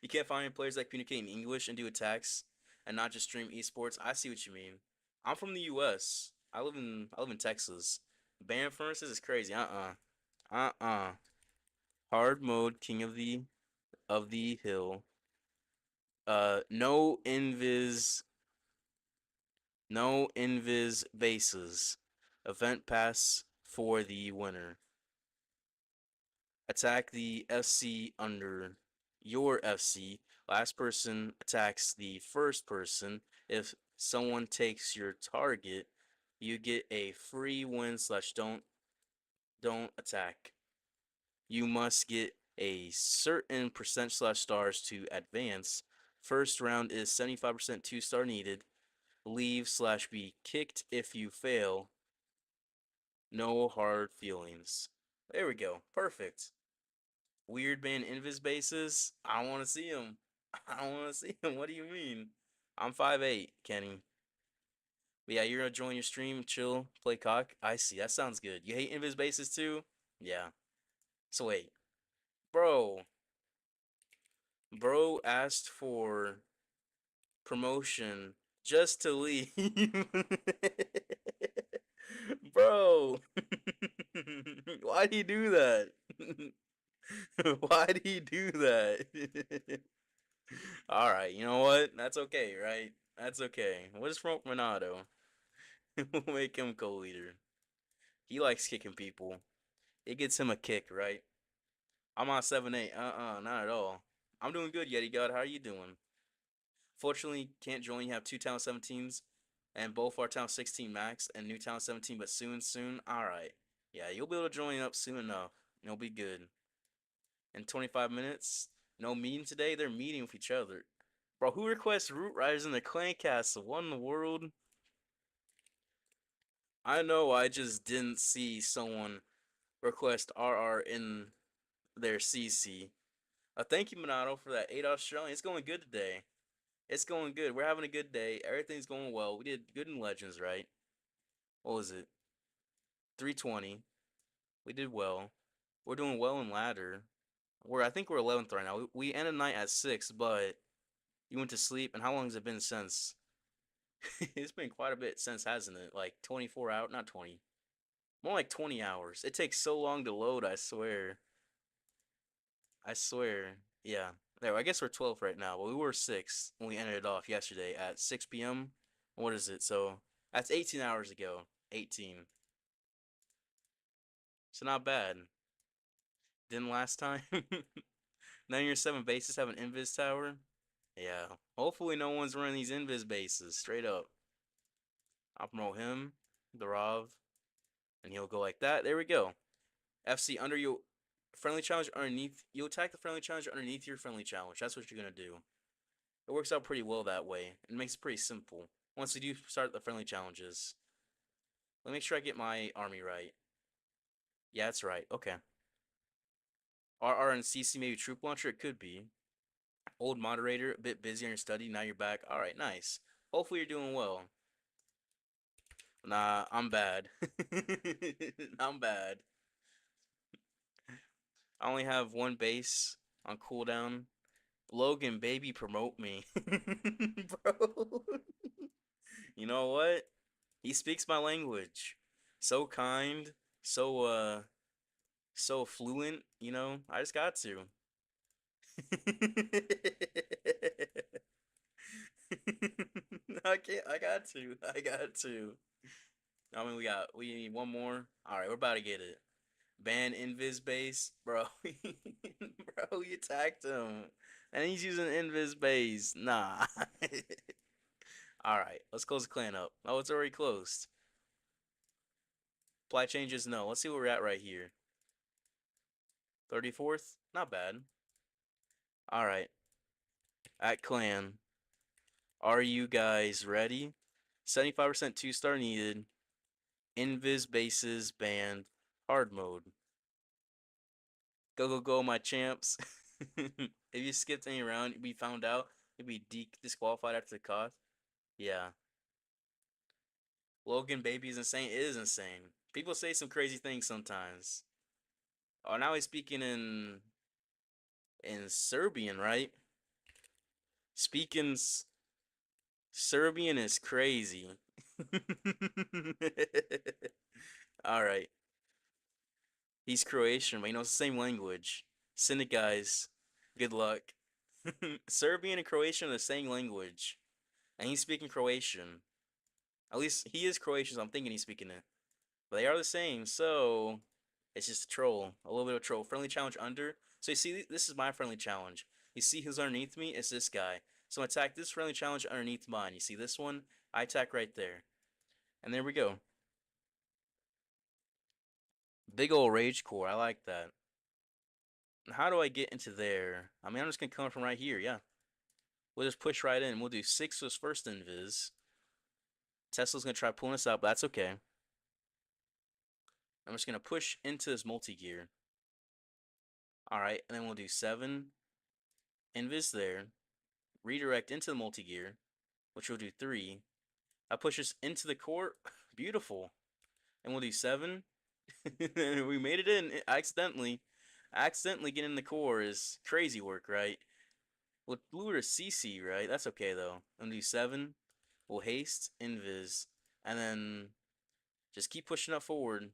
You can't find players that communicate in English and do attacks and not just stream esports. I see what you mean. I'm from the US. I live in Texas. Ban furnaces is crazy. Hard mode, King of the Hill. No invis bases. Event pass for the winner. Attack the FC under your FC. Last person attacks the first person. If someone takes your target, you get a free win slash don't attack. You must get a certain percent slash stars to advance. First round is 75% 2-star needed. Leave slash be kicked if you fail. No hard feelings. There we go. Perfect. Weird band invis bases. I want to see him. I want to see him. What do you mean? I'm 5'8", Kenny. But yeah, you're gonna join your stream, chill, play cock. I see. That sounds good. You hate invis bases too? Yeah. So wait, bro. Bro asked for promotion just to leave. Bro, why do you do that? Why do you do that? All right, you know what? That's okay, right? That's okay. What is wrong with Ronaldo? We'll make him co-leader. He likes kicking people. It gets him a kick, right? I'm on 7-8. Not at all. I'm doing good, Yeti God. How are you doing? Fortunately, can't join. You have two Town 17s, and both are Town 16 max and new Town 17, but soon. All right. Yeah, you'll be able to join up soon enough. You'll be good. In 25 minutes, no meeting today. They're meeting with each other. Bro, who requests Root Riders in the clan castle? What in the world? I know I just didn't see someone request RR in their CC. Thank you, Minato, for that 8 Australian. It's going good today. It's going good. We're having a good day. Everything's going well. We did good in Legends, right? What was it? 320. We did well. We're doing well in ladder. I think we're 11th right now. We ended the night at 6, but you went to sleep. And how long has it been since? It's been quite a bit since, hasn't it? Like 24 hours, not 20. More like 20 hours. It takes so long to load, I swear. I swear. Yeah. There, I guess we're 12th right now. But we were 6th when we ended it off yesterday at 6 p.m. What is it? So that's 18 hours ago. 18. So not bad. Didn't last time. None of your 7 bases have an invis tower. Yeah. Hopefully no one's running these invis bases. Straight up. I'll promote him, the Rav, and he'll go like that. There we go. FC under you. Friendly challenge underneath. You attack the friendly challenge underneath your friendly challenge. That's what you're going to do. It works out pretty well that way. It makes it pretty simple. Once you do start the friendly challenges. Let me make sure I get my army right. Yeah, that's right. Okay. RR and CC maybe troop launcher? It could be. Old moderator, a bit busy on your study. Now you're back. Alright, nice. Hopefully you're doing well. Nah, I'm bad. I'm bad. I only have one base on cooldown. Logan, baby, promote me. Bro. You know what? He speaks my language. So kind, so fluent, you know? I just got to. I got to. I got to. I mean, we need one more. All right, we're about to get it. Ban invis base, bro. Bro, you attacked him, and he's using invis base. Nah. All right, let's close the clan up. Oh, it's already closed. Apply changes, no. Let's see where we're at right here. 34th, not bad. All right, at clan, are you guys ready? 75% 2-star needed. Invis bases banned. Hard mode. Go, my champs. If you skipped any round, you'd be found out. You'd be disqualified after the KOTH. Yeah. Logan Baby is insane. It is insane. People say some crazy things sometimes. Oh, now he's speaking in Serbian, right? Speaking Serbian is crazy. All right. He's Croatian, but he knows the same language. Send it, guys. Good luck. Serbian and Croatian are the same language. And he's speaking Croatian. At least he is Croatian, so I'm thinking he's speaking it. But they are the same, so it's just a troll. A little bit of a troll. Friendly challenge under. So you see, this is my friendly challenge. You see who's underneath me? It's this guy. So I attack this friendly challenge underneath mine. You see this one? I attack right there. And there we go. Big ol' rage core. I like that. How do I get into there? I mean, I'm just going to come from right here. Yeah. We'll just push right in. We'll do 6 was first invis. Tesla's going to try pulling us out, but that's okay. I'm just going to push into this multi-gear. Alright, and then we'll do 7 invis there. Redirect into the multi-gear, which will do 3. That pushes into the court. Beautiful. And we'll do 7. We made it in accidentally. Accidentally getting in the core is crazy work, right? Well, blue or CC, right? That's okay, though. I'm going to do 7. We'll haste, invis, and then just keep pushing up forward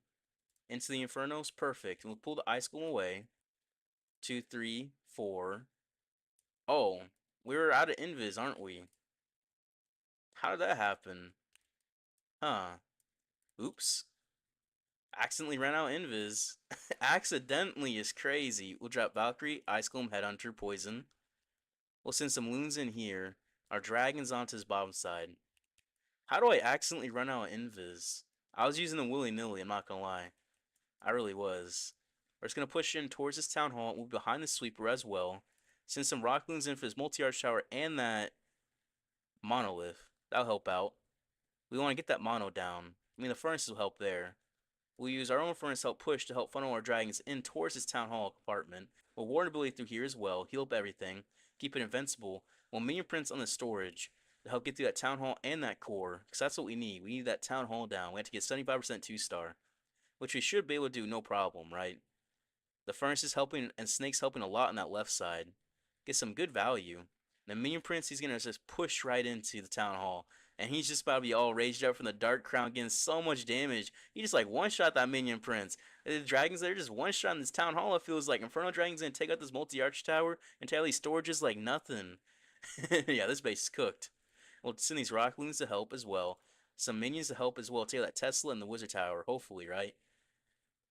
into the Infernos. Perfect. And we'll pull the Ice Golem away. 2, 3, 4. Oh, we're out of invis, aren't we? How did that happen? Huh. Oops. Accidentally ran out invis. Accidentally is crazy. We'll drop Valkyrie, Ice Golem, Headhunter, Poison. We'll send some loons in here. Our dragons onto his bottom side. How do I accidentally run out of invis? I was using them willy-nilly, I'm not gonna lie. I really was. We're just gonna push in towards this town hall, move behind the sweeper as well. Send some rock loons in for his multi-arch tower and that monolith. That'll help out. We want to get that mono down. I mean, the furnaces will help there. We'll use our own furnace help push to help funnel our dragons in towards this town hall compartment. We'll warn ability through here as well, heal up everything, keep it invincible. We'll minion prints on the storage to help get through that town hall and that core, because that's what we need. We need that town hall down. We have to get 75% 2-star, which we should be able to do no problem, right? The furnace is helping, and Snake's helping a lot on that left side. Get some good value. The minion prince, he's gonna just push right into the town hall, and he's just about to be all raged up from the dark crown, getting so much damage. He just like one shot that minion prince. The dragons, they're just one shot in this town hall. It feels like Inferno Dragon's gonna take out this multi-arch tower and take out these storages like nothing. Yeah, this base is cooked. We'll send these rock loons to help as well. Some minions to help as well. Take out that Tesla and the wizard tower, hopefully, right?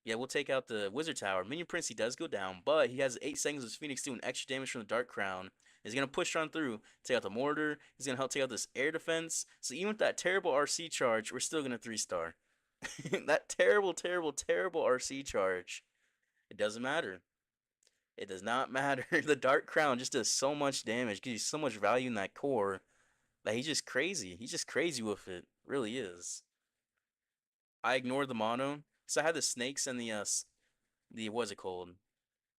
Yeah, we'll take out the wizard tower. Minion prince, he does go down, but he has 8 seconds of Phoenix doing extra damage from the dark crown. He's going to push on through, take out the mortar. He's going to help take out this air defense. So even with that terrible RC charge, we're still going to 3-star. That terrible, terrible, terrible RC charge. It doesn't matter. It does not matter. The dark crown just does so much damage, gives you so much value in that core, that he's just crazy. He's just crazy with it. Really is. I ignored the mono. So I had the snakes and the what's it called?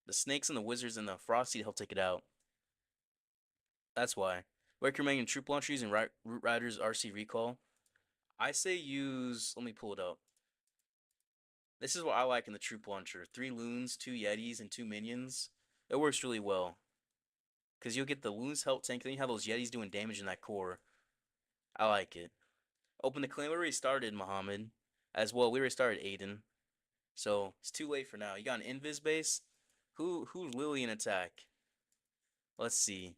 The snakes and the wizards and the frosty to help take it out. That's why. Recommending troop launcher using Root Rider's RC recall. I say use. Let me pull it up. This is what I like in the troop launcher: 3 loons, 2 yetis, and 2 minions. It works really well because you'll get the loons help tank. Then you have those yetis doing damage in that core. I like it. Open the claim. We already started, Muhammad. As well, we already started Aiden. So it's too late for now. You got an invis base. Who's Lily in attack? Let's see.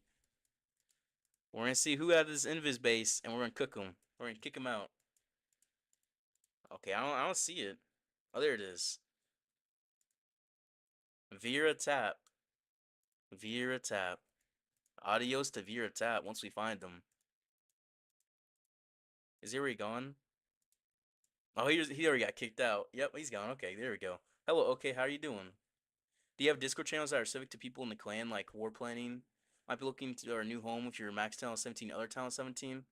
We're gonna see who had this invis base, and we're gonna cook him. We're gonna kick him out. Okay, I don't see it. Oh, there it is. Vera Tap. Vera Tap. Adios to Vera Tap. Once we find him. Is he already gone? Oh, he already got kicked out. Yep, he's gone. Okay, there we go. Hello, okay, how are you doing? Do you have Discord channels that are civic to people in the clan, like war planning? Might be looking to our new home if you're max talent 17, other talent 17.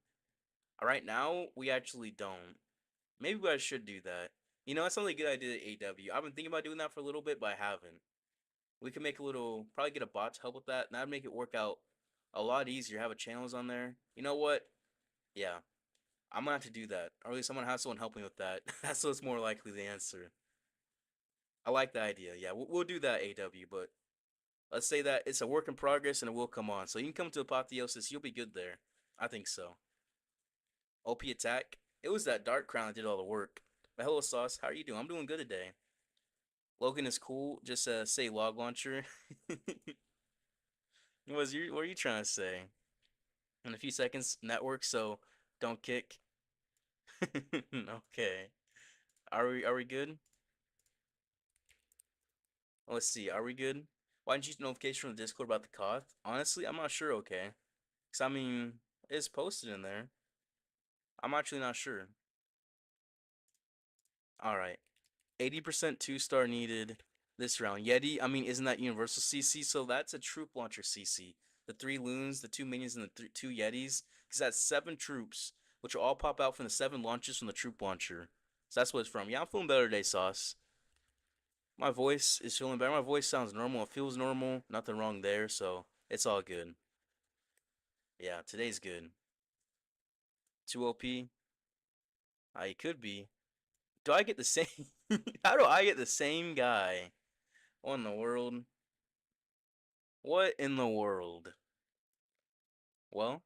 Right now, we actually don't. Maybe I should do that. You know, that's only a good idea at AW. I've been thinking about doing that for a little bit, but I haven't. We can make a little, probably get a bot to help with that. And that'd make it work out a lot easier. Have a channels on there. You know what? Yeah, I'm gonna have to do that. Or at least I'm gonna have someone help me with that. That's what's more likely the answer. I like the idea. Yeah, we'll do that, AW, but let's say that it's a work in progress and it will come on. So you can come to Apotheosis. You'll be good there. I think so. OP attack. It was that Dark Crown that did all the work. But hello, Sauce. How are you doing? I'm doing good today. Logan is cool. Just say log launcher. What are you trying to say? In a few seconds, network. So don't kick. Okay. Are we good? Let's see. Are we good? Why didn't you get notification from the Discord about the KOTH? Honestly, I'm not sure. Okay. Cause I mean, it's posted in there. I'm actually not sure. All right. 80% 2-star needed this round. Yeti, I mean, isn't that universal CC? So that's a troop launcher CC. The 3 loons, the 2 minions, and the 2 yetis. Because that's 7 troops, which will all pop out from the 7 launches from the troop launcher. So that's what it's from. Yeah, I'm feeling better today, Sauce. My voice is feeling better. My voice sounds normal. It feels normal. Nothing wrong there, so it's all good. Yeah, today's good. 2 OP. I could be. Do I get the same? How do I get the same guy? What in the world? What in the world? Well,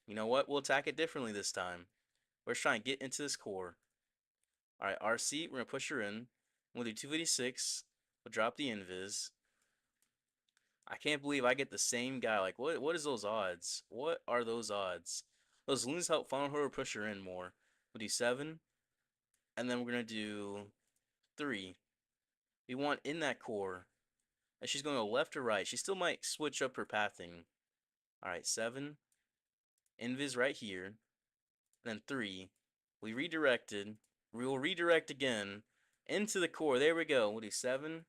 you know what? We'll attack it differently this time. We're just trying to get into this core. All right, RC, we're gonna push her in. We'll do 256. We'll drop the invis. I can't believe I get the same guy. Like, what is those odds? What are those odds? Those loons help funnel her or push her in more. We'll do 7, and then we're gonna do 3. We want in that core. And she's going to go left or right. She still might switch up her pathing. All right, 7. Invis right here. And then 3. We redirected. We will redirect again into the core. There we go. We'll do 7.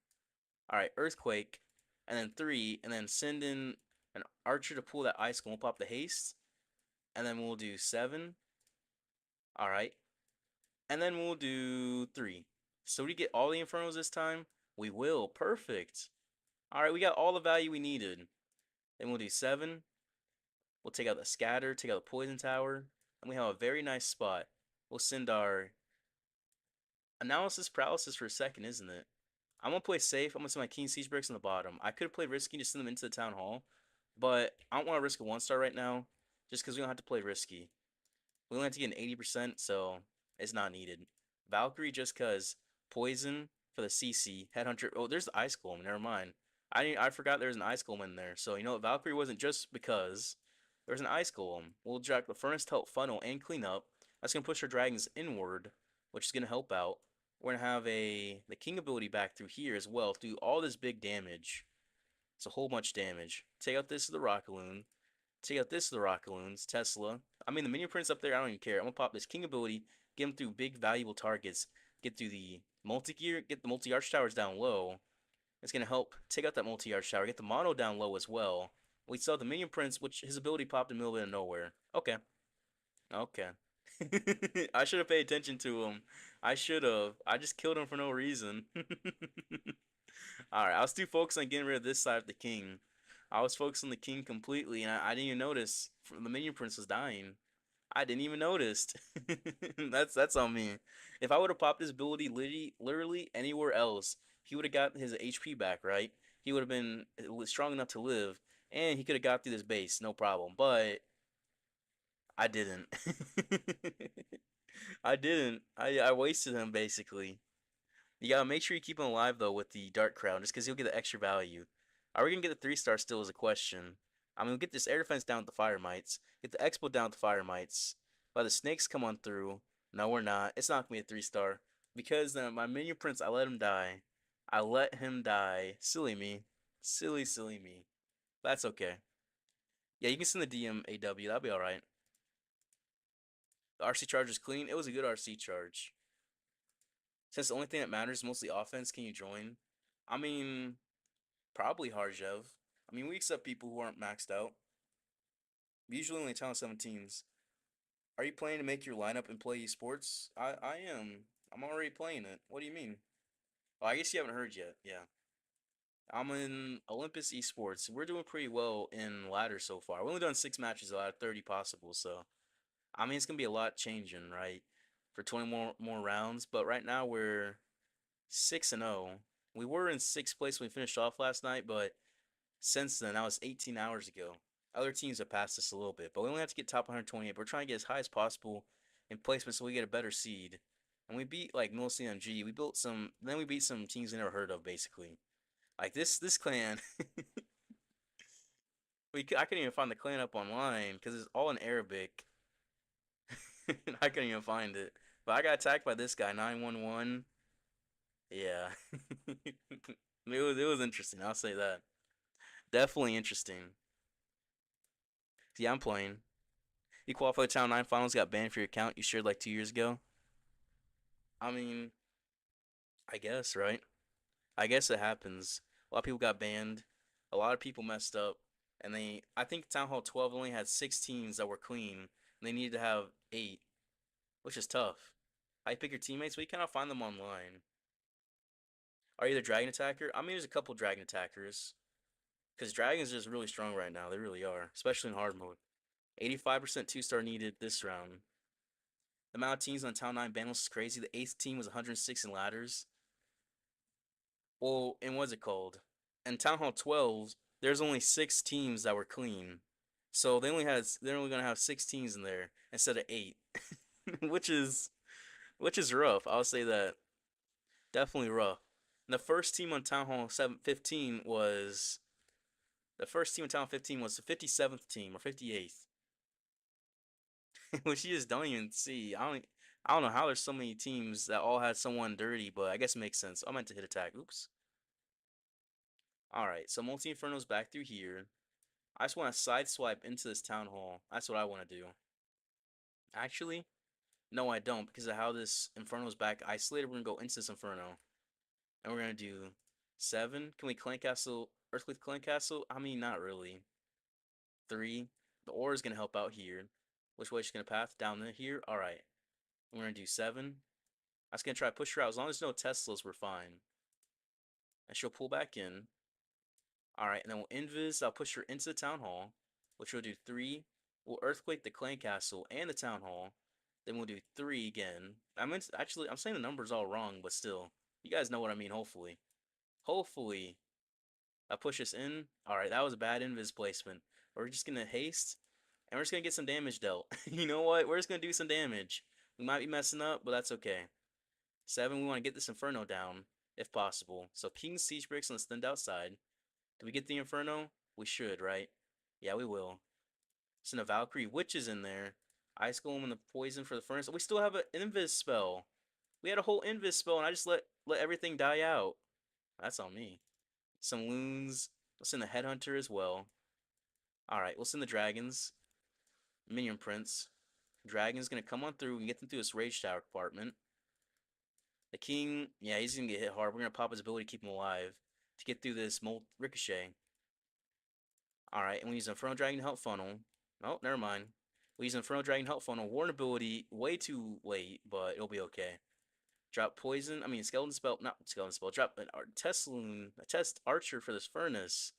All right, Earthquake. And then 3. And then send in an archer to pull that ice. We'll pop the haste. And then we'll do 7. All right. And then we'll do 3. So we get all the Infernos this time? We will. Perfect. All right, we got all the value we needed. Then we'll do 7. We'll take out the scatter, take out the poison tower, and we have a very nice spot. We'll send our analysis paralysis for a second, isn't it? I'm gonna play safe. I'm gonna send my King Siege Bricks on the bottom. I could play risky to send them into the town hall, but I don't want to risk a 1-star right now, just because we don't have to play risky. We only have to get an 80%, so it's not needed. Valkyrie just cause poison for the CC headhunter. Oh, there's the ice golem. Never mind. I forgot there was an ice golem in there. So you know what? Valkyrie wasn't just because there's an ice golem. We'll drag the furnace to help funnel and clean up. That's gonna push our dragons inward, which is gonna help out. We're gonna have the king ability back through here as well. Do all this big damage. It's a whole bunch of damage. Take out this to the Rockaloon. Take out this to the Rockaloons. Tesla. I mean the minion prince up there. I don't even care. I'm gonna pop this king ability. Get him through big valuable targets. Get through the multi-gear. Get the multi-arch towers down low. It's going to help take out that multi-arch tower. Get the mono down low as well. We saw the minion prince, which his ability popped in the middle of nowhere. Okay. Okay. I should have paid attention to him. I should have. I just killed him for no reason. Alright, I was too focused on getting rid of this side of the king. I was focused on the king completely, and I didn't even notice the minion prince was dying. I didn't even notice. That's on me. If I would have popped his ability literally anywhere else, he would have got his HP back, right? He would have been strong enough to live, and he could have got through this base, no problem. But I didn't. I didn't. I wasted him basically. You gotta make sure you keep him alive though with the Dark Crown, just because he'll get the extra value. Are we gonna get the 3-star still is a question. I mean, we'll get this air defense down with the fire mites, get the expo down with the fire mites. But the snakes come on through. No, we're not. It's not gonna be a 3-star because my minion prince, I let him die. I let him die. Silly me. Silly, silly me. That's okay. Yeah, you can send the DM AW. That'll be alright. The RC charge is clean. It was a good RC charge. Since the only thing that matters is mostly offense, can you join? I mean, probably Harjev. I mean, we accept people who aren't maxed out. Usually only talent 17s. Are you planning to make your lineup and play esports? I am. I'm already playing it. What do you mean? Oh, I guess you haven't heard yet. Yeah. I'm in Olympus Esports. We're doing pretty well in ladder so far. We've only done 6 matches out of 30 possible, so I mean it's gonna be a lot changing, right? For 20 more rounds, but right now we're 6-0. We were in 6th place when we finished off last night, but since then, that was 18 hours ago. Other teams have passed us a little bit, but we only have to get top 128. We're trying to get as high as possible in placement so we get a better seed. And we beat like Mill CMG. We built some. Then we beat some teams we never heard of, basically. Like this clan. I couldn't even find the clan up online because it's all in Arabic. I couldn't even find it. But I got attacked by this guy, 911. Yeah. It was interesting. I'll say that. Definitely interesting. Yeah, I'm playing. You qualified Town 9 finals, got banned for your account you shared like 2 years ago. I mean, I guess, right? I guess it happens. A lot of people got banned. A lot of people messed up. And I think Town Hall 12 only had 6 teams that were clean. And they needed to have 8, which is tough. How you pick your teammates? We cannot find them online. Are you the Dragon Attacker? I mean, there's a couple Dragon Attackers. Because Dragons are just really strong right now. They really are. Especially in hard mode. 85% 2-star needed this round. The amount of teams on Town 9 ban list is crazy. The 8th team was 106 in ladders. Well, and what's it called? In Town Hall 12, there's only 6 teams that were clean. So they're only gonna have 6 teams in there instead of 8. which is which is rough. I'll say that. Definitely rough. And the first team on Town Hall 715 was the first team in Town 15 was the 57th team or 58th, which you just don't even see. I don't know how there's so many teams that all had someone dirty, but I guess it makes sense. I meant to hit attack. Oops. All right, so multi inferno's back through here. I just want to sideswipe into this town hall. That's what I want to do. Actually, no, I don't because of how this inferno's back isolated. We're gonna go into this inferno, and we're gonna do 7. Can we clan castle earthquake clan castle? I mean, not really. 3. The ore is gonna help out here. Which way she's gonna path down here? All right. We're gonna do 7. I was gonna try to push her out. As long as there's no Teslas, we're fine. And she'll pull back in. Alright, and then we'll invis. I'll push her into the town hall, which we'll do 3. We'll earthquake the clan castle and the town hall. Then we'll do 3 again. Actually, I'm saying the numbers all wrong, but still. You guys know what I mean, hopefully. Hopefully. I push us in. Alright, that was a bad invis placement. We're just gonna haste, and we're just gonna get some damage dealt. You know what? We're just gonna do some damage. We might be messing up, but that's okay. 7, we want to get this Inferno down, if possible. So King's Siege Bricks on the stand outside. Do we get the Inferno? We should, right? Yeah, we will. Send a Valkyrie Witches in there. Ice Golem and the Poison for the Furnace. We still have an Invis spell. We had a whole Invis spell, and I just let everything die out. That's on me. Some Loons. We'll send the Headhunter as well. Alright, we'll send the Dragons. Minion Prince. Dragon's gonna come on through and get them through this Rage Tower compartment. The King, yeah, he's gonna get hit hard. We're gonna pop his ability to keep him alive to get through this Ricochet. Alright, and we use Inferno Dragon to help funnel. Oh, never mind. We use Inferno Dragon to help funnel. Warn ability way too late, but it'll be okay. Drop Poison, Skeleton Spell, not Skeleton Spell. Drop an a Test Archer for this Furnace.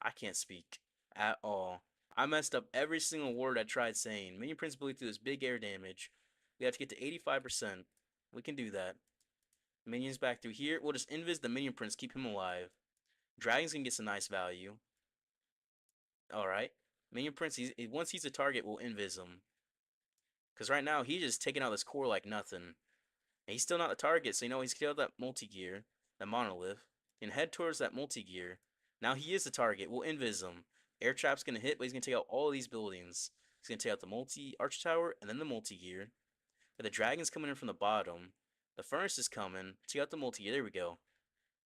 I can't speak at all. I messed up every single word I tried saying. Minion Prince ability through this big air damage. We have to get to 85%. We can do that. Minions back through here. We'll just invis the Minion Prince, keep him alive. Dragon's gonna get some nice value. Alright. Minion Prince, once he's a target, we'll invis him. Because right now, he's just taking out this core like nothing. And he's still not the target, so he's killed that multi-gear, that monolith, and head towards that multi-gear. Now he is the target. We'll invis him. Air Trap's gonna hit, but he's gonna take out all of these buildings. He's gonna take out the multi-arch tower, and then the multi-gear. But the dragon's coming in from the bottom. The furnace is coming. Take out the multi-gear. There we go.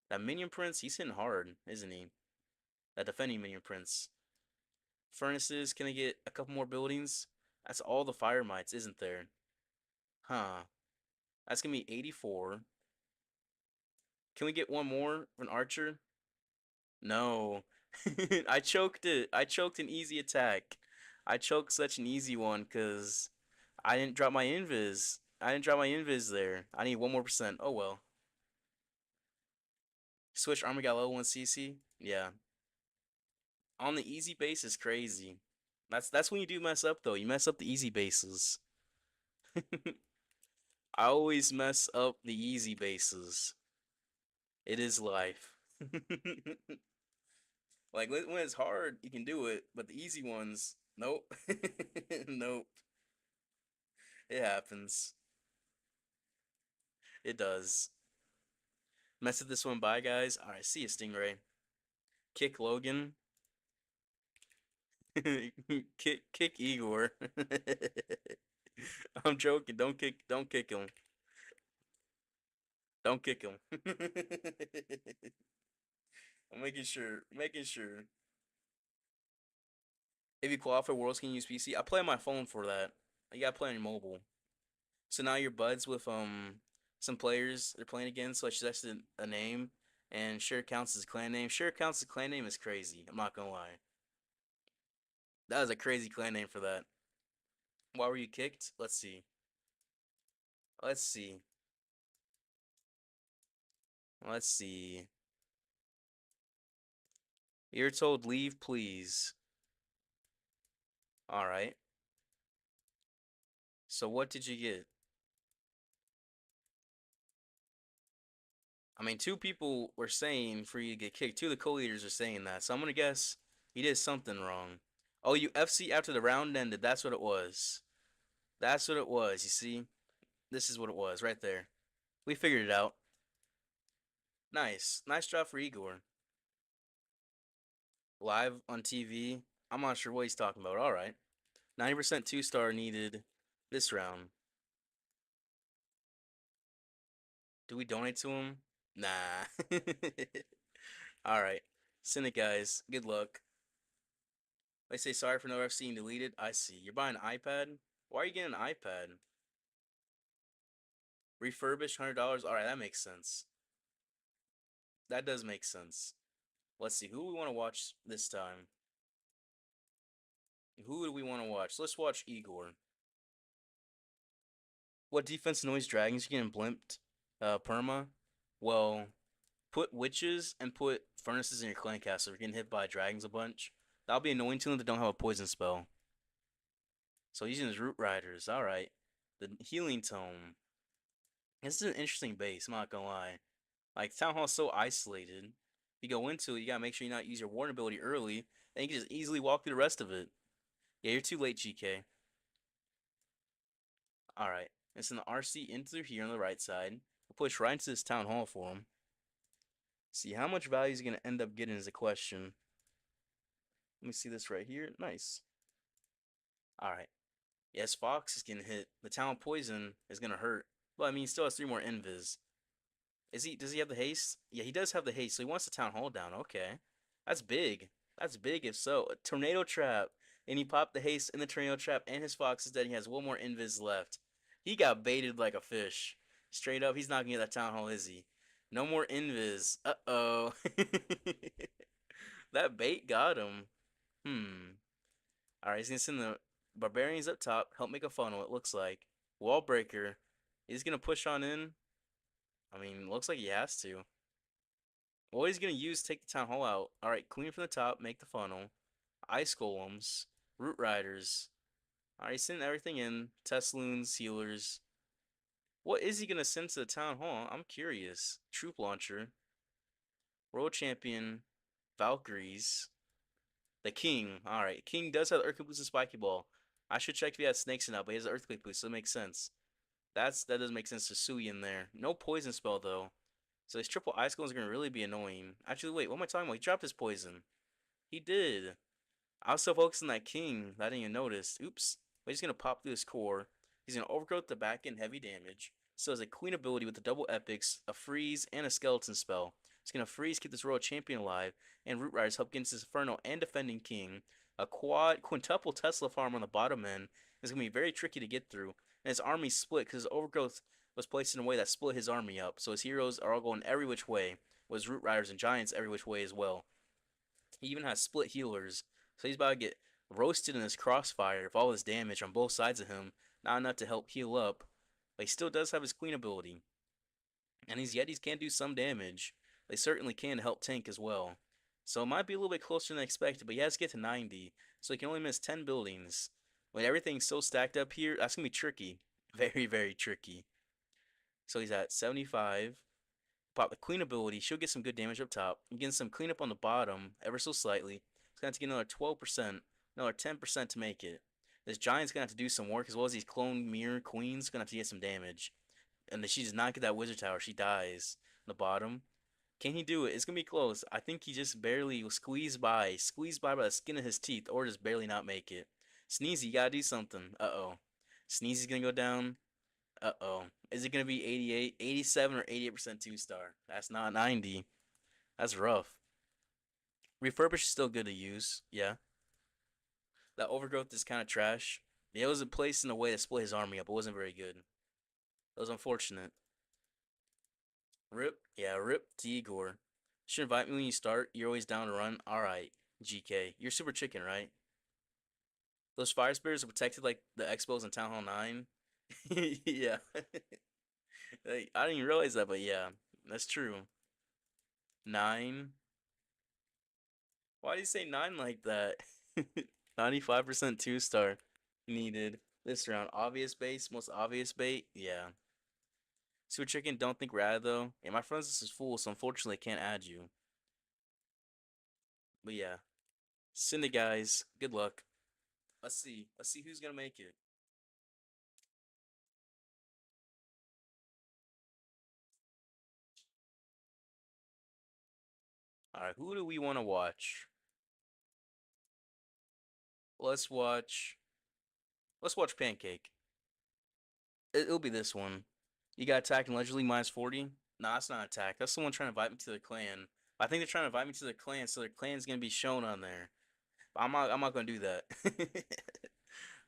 That Minion Prince, he's hitting hard, isn't he? That defending Minion Prince. Furnaces, can they get a couple more buildings? That's all the fire mites, isn't there? Huh. That's gonna be 84. Can we get one more for an archer? No. I choked it. I choked an easy attack. I choked such an easy one because I didn't drop my invis. I didn't drop my invis there. I need 1 more %. Oh well. Switch armor got level 1 CC? Yeah. On the easy base is crazy. That's when you do mess up though. You mess up the easy bases. I always mess up the easy bases. It is life. Like when it's hard, you can do it, but the easy ones, nope. Nope. It happens. It does. Mess with this one. Bye guys. Alright, see you, Stingray. Kick Logan. kick Igor. I'm joking. Don't kick him. Don't kick him. I'm making sure. If you qualify Worlds, can you use PC? I play on my phone for that. You gotta play on your mobile. So now you're buds with some players they're playing against, so I suggested a name, and sure counts as a clan name. Sure counts as a clan name is crazy. I'm not gonna lie. That was a crazy clan name for that. Why were you kicked? Let's see. Let's see. Let's see. You're told leave, please. Alright. So what did you get? Two people were saying for you to get kicked. Two of the co-leaders are saying that. So I'm gonna guess he did something wrong. Oh, you FC after the round ended. That's what it was. That's what it was. You see, this is what it was right there. We figured it out. Nice, nice job for Igor. Live on TV. I'm not sure what he's talking about. All right, 90% two-star needed this round. Do we donate to him? Nah. All right, send it, guys. Good luck. They say sorry for no F seeing deleted. I see. You're buying an iPad? Why are you getting an iPad? Refurbished $100. All right, that makes sense. That does make sense. Let's see who we want to watch this time. Who do we want to watch? Let's watch Igor. What defense noise dragons you getting blimped? Perma. Well, put witches and put furnaces in your clan castle. If you're getting hit by dragons a bunch. That'll be annoying to them that don't have a poison spell. So using his root riders. All right. The healing tome. This is an interesting base. I'm not gonna lie. Like Town Hall's so isolated. You go into it, you gotta make sure you not use your warden ability early, and you can just easily walk through the rest of it. Yeah, you're too late, GK. All right, it's in the RC in through here on the right side. We'll push right into this Town Hall for him. See how much value is gonna end up getting is a question. Let me see this right here. Nice. All right. Yes, Fox is getting hit. The Town Poison is gonna hurt, but I mean, he still has 3 more invis. Is he? Does he have the haste? Yeah, he does have the haste. So he wants the Town Hall down. Okay, that's big. That's big. If so, a tornado trap, and he popped the haste in the tornado trap, and his fox is dead. He has 1 more invis left. He got baited like a fish. Straight up, he's not gonna get that Town Hall, is he? No more invis. Uh oh. That bait got him. Hmm. All right, he's gonna send the barbarians up top. Help make a funnel. It looks like wall breaker. He's gonna push on in. I mean, looks like he has to. What he's gonna use to take the town hall out. Alright, clean from the top, make the funnel. Ice golems, root riders. Alright, send everything in. Tesloons, healers. What is he gonna send to the town hall? I'm curious. Troop launcher. World champion. Valkyries. The king. Alright, king does have the earthquake boost and spiky ball. I should check if he has snakes or not, but he has an earthquake boost, so it makes sense. That does make sense to Sui in there. No poison spell though. So these triple ice golems are gonna really be annoying. Actually, wait, what am I talking about? He dropped his poison. He did. I was so focused on that king that I didn't even notice. Oops. But he's gonna pop through his core. He's gonna overgrowth the back end heavy damage. So has a queen ability with the double epics, a freeze, and a skeleton spell. He's gonna freeze, keep this royal champion alive, and root riders help against this inferno and defending king. A quintuple Tesla farm on the bottom end is gonna be very tricky to get through. And his army split because his overgrowth was placed in a way that split his army up. So his heroes are all going every which way, with his root riders and giants every which way as well. He even has split healers, so he's about to get roasted in this crossfire of all his damage on both sides of him. Not enough to help heal up, but he still does have his queen ability. And these Yetis can do some damage. They certainly can help tank as well. So it might be a little bit closer than expected, but he has to get to 90, so he can only miss 10 buildings. When everything's so stacked up here, that's going to be tricky. Very, very tricky. So he's at 75. Pop the queen ability. She'll get some good damage up top. And getting some cleanup on the bottom, ever so slightly. It's going to have to get another 12%, another 10% to make it. This giant's going to have to do some work, as well as these clone mirror queens going to have to get some damage. And if she does not get that wizard tower, she dies. On the bottom. Can he do it? It's going to be close. I think he just barely will squeeze by the skin of his teeth, or just barely not make it. Sneezy, you got to do something. Uh-oh. Sneezy's going to go down. Uh-oh. Is it going to be 88, 87, or 88% 2-star? That's not 90. That's rough. Refurbish is still good to use. Yeah. That overgrowth is kind of trash. It was placed in a way to split his army up. It wasn't very good. It was unfortunate. Rip. Yeah, rip to Igor. Should invite me when you start. You're always down to run. Alright, GK. You're super chicken, right? Those fire spirits are protected like the expos in Town Hall 9. Yeah. I didn't even realize that, but yeah, that's true. 9. Why do you say 9 like that? 95% 2-star needed this round. Obvious base, most obvious bait. Yeah. Super Chicken, don't think rad though. Yeah, my friends list is full, so unfortunately I can't add you. But yeah. Send it, guys. Good luck. Let's see. Let's see who's gonna make it. All right, who do we want to watch? Let's watch. Let's watch Pancake. It'll be this one. You got attacked and allegedly minus 40. Nah, that's not attack. That's someone trying to invite me to their clan. I think they're trying to invite me to their clan, so their clan's gonna be shown on there. But I'm not gonna do that.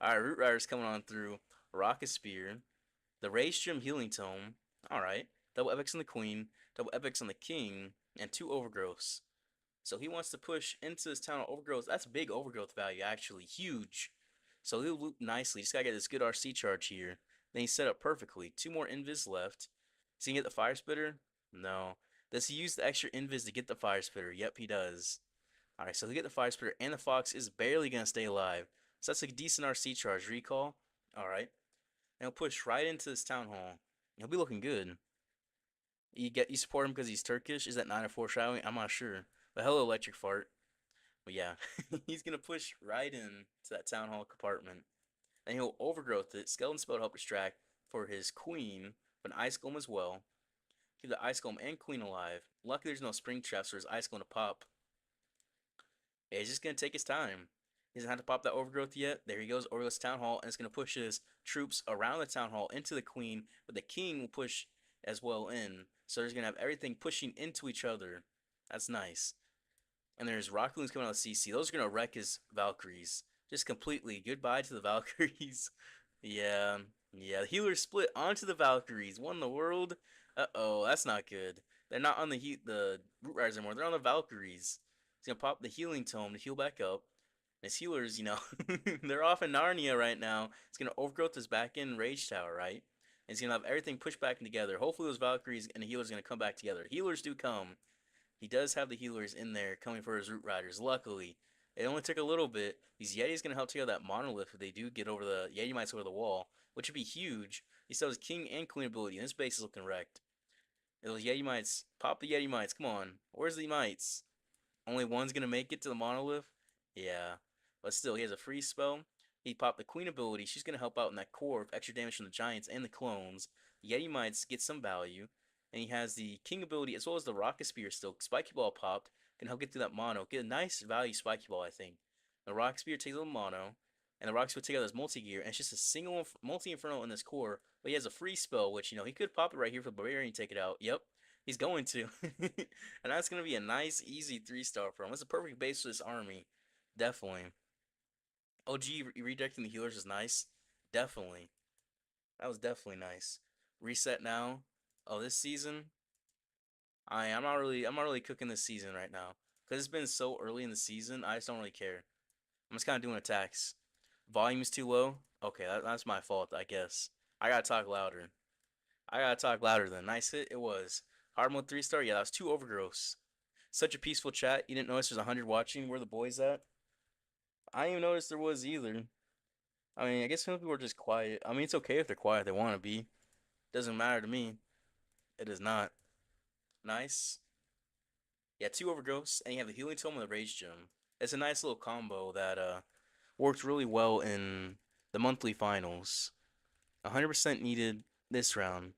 All right, Root Rider's coming on through. Rocket Spear, the Rage Gem Healing Tome. All right, double epics on the Queen, double epics on the King, and two Overgrowths. So he wants to push into this town of Overgrowth. That's big Overgrowth value, actually. Huge. So he'll loop nicely. Just gotta get this good RC charge here. Then he's set up perfectly. Two more invis left. Is he gonna get the Fire Spitter? No. Does he use the extra invis to get the Fire Spitter? Yep, he does. Alright, so he'll get the Fire Spitter, and the Fox is barely gonna stay alive. So that's a decent RC charge. Recall. Alright. And he'll push right into this town hall. He'll be looking good. You support him because he's Turkish? Is that 9 or foreshadowing? I'm not sure. But hello, Electric Fart. But yeah, he's gonna push right in to that town hall compartment. And he'll overgrowth it. Skeleton spell to help distract for his queen, but an ice golem as well. Keep the ice golem and queen alive. Luckily there's no spring traps for his ice golem to pop. Yeah, he's just gonna take his time. He doesn't have to pop that overgrowth yet. There he goes, overgrowth town hall, and it's gonna push his troops around the town hall into the queen, but the king will push as well in. So he's gonna have everything pushing into each other. That's nice. And there's Rocket Loons coming out of CC. Those are gonna wreck his Valkyries. Just completely. Goodbye to the Valkyries. Yeah. Yeah. The healers split onto the Valkyries. What in the world? Uh-oh, that's not good. They're not on the Root Riders anymore. They're on the Valkyries. He's gonna pop the healing tome to heal back up. And his healers, they're off in Narnia right now. It's gonna overgrowth his back in Rage Tower, right? And he's gonna have everything pushed back together. Hopefully those Valkyries and the healers are gonna come back together. Healers do come. He does have the healers in there coming for his Root Riders. Luckily, it only took a little bit. These Yetis gonna help take out that monolith if they do get over the Yeti mites over the wall, which would be huge. He still has King and Queen ability, and this base is looking wrecked. And those Yeti mites, pop the Yeti mites. Come on, where's the mites? Only one's gonna make it to the monolith. Yeah, but still, he has a freeze spell. He popped the Queen ability. She's gonna help out in that core with extra damage from the giants and the clones. The Yeti mites get some value. And he has the King ability as well as the Rocket Spear still. Spiky Ball popped. Can help get through that mono. Get a nice value Spiky Ball, I think. The Rocket Spear takes a little mono. And the Rocket Spear takes out his multi-gear. And it's just a single multi-inferno in this core. But he has a free spell, which, he could pop it right here for the Barbarian and take it out. Yep. He's going to. And that's going to be a nice, easy 3-star for him. That's a perfect base for this army. Definitely. OG redirecting the healers is nice. Definitely. That was definitely nice. Reset now. Oh, this season, I'm not really cooking this season right now because it's been so early in the season. I just don't really care. I'm just kind of doing attacks. Volume is too low. Okay, that's my fault, I guess. I gotta talk louder. I gotta talk louder than nice hit. It was hard mode 3-star. Yeah, that was two overgrowths. Such a peaceful chat. You didn't notice there's 100 watching. Where the boys at? I didn't even notice there was either. I mean, I guess some people are just quiet. I mean, it's okay if they're quiet. They want to be. Doesn't matter to me. It is not. Nice. Yeah, two overgrowths, and you have the healing tome and the rage gem. It's a nice little combo that worked really well in the monthly finals. 100% needed this round.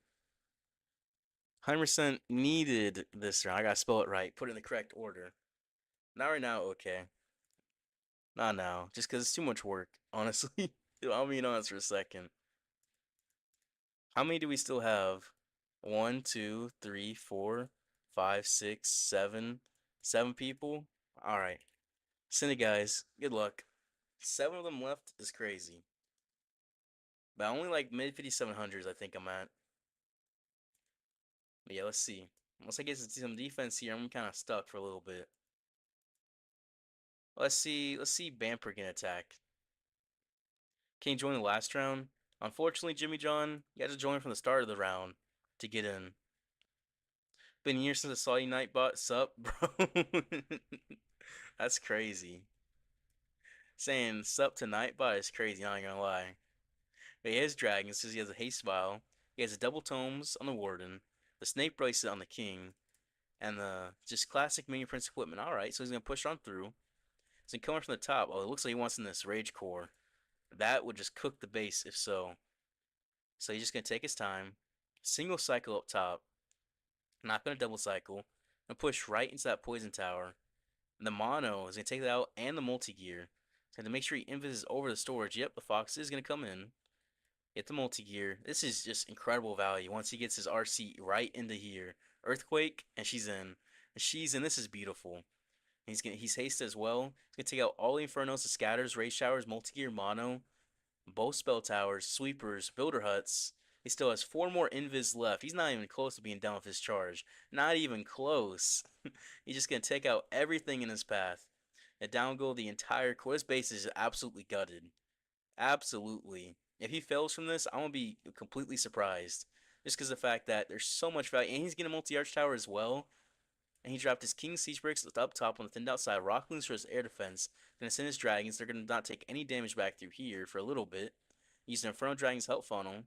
100% needed this round. I gotta spell it right. Put it in the correct order. Not right now, okay. Not now. Just because it's too much work, honestly. I'll be honest for a second. How many do we still have? One, two, three, four, five, six, seven. 7 people? Alright. Send it, guys. Good luck. 7 of them left is crazy. But only like mid 5700s, I think I'm at. But yeah, let's see. Once I get some defense here, I'm kind of stuck for a little bit. Let's see. Let's see Bamper can attack. Can you join the last round? Unfortunately, Jimmy John, you had to join from the start of the round to get in. Been years since I saw you, Nightbot. Sup, bro? That's crazy. Saying sup to Nightbot is crazy, not gonna lie. But he has dragons, says he has a haste vial. He has the double tomes on the warden, the snake bracelet on the king, and the just classic mini prince equipment. Alright, so he's gonna push on through. So coming from the top. Oh, it looks like he wants in this rage core. That would just cook the base if so. So he's just gonna take his time. Single cycle up top. Not gonna double cycle. And push right into that poison tower. And the mono is gonna take that out and the multi-gear. So to make sure he invis over the storage. Yep, the fox is gonna come in. Get the multi-gear. This is just incredible value once he gets his RC right into here. Earthquake, and she's in. And she's in. This is beautiful. He's hasted as well. He's gonna take out all the Infernos, the scatters, rage showers, multi-gear, mono, both spell towers, sweepers, builder huts. He still has 4 more invis left. He's not even close to being done with his charge. Not even close. He's just gonna take out everything in his path. And down go the entire core. This base is absolutely gutted. Absolutely. If he fails from this, I'm gonna be completely surprised. Just because of the fact that there's so much value, and he's getting a multi-arch tower as well. And he dropped his King Siege Bricks up top on the thinned outside. Rock Loons for his air defense. Gonna send his dragons. They're gonna not take any damage back through here for a little bit. Using Inferno Dragon's help funnel.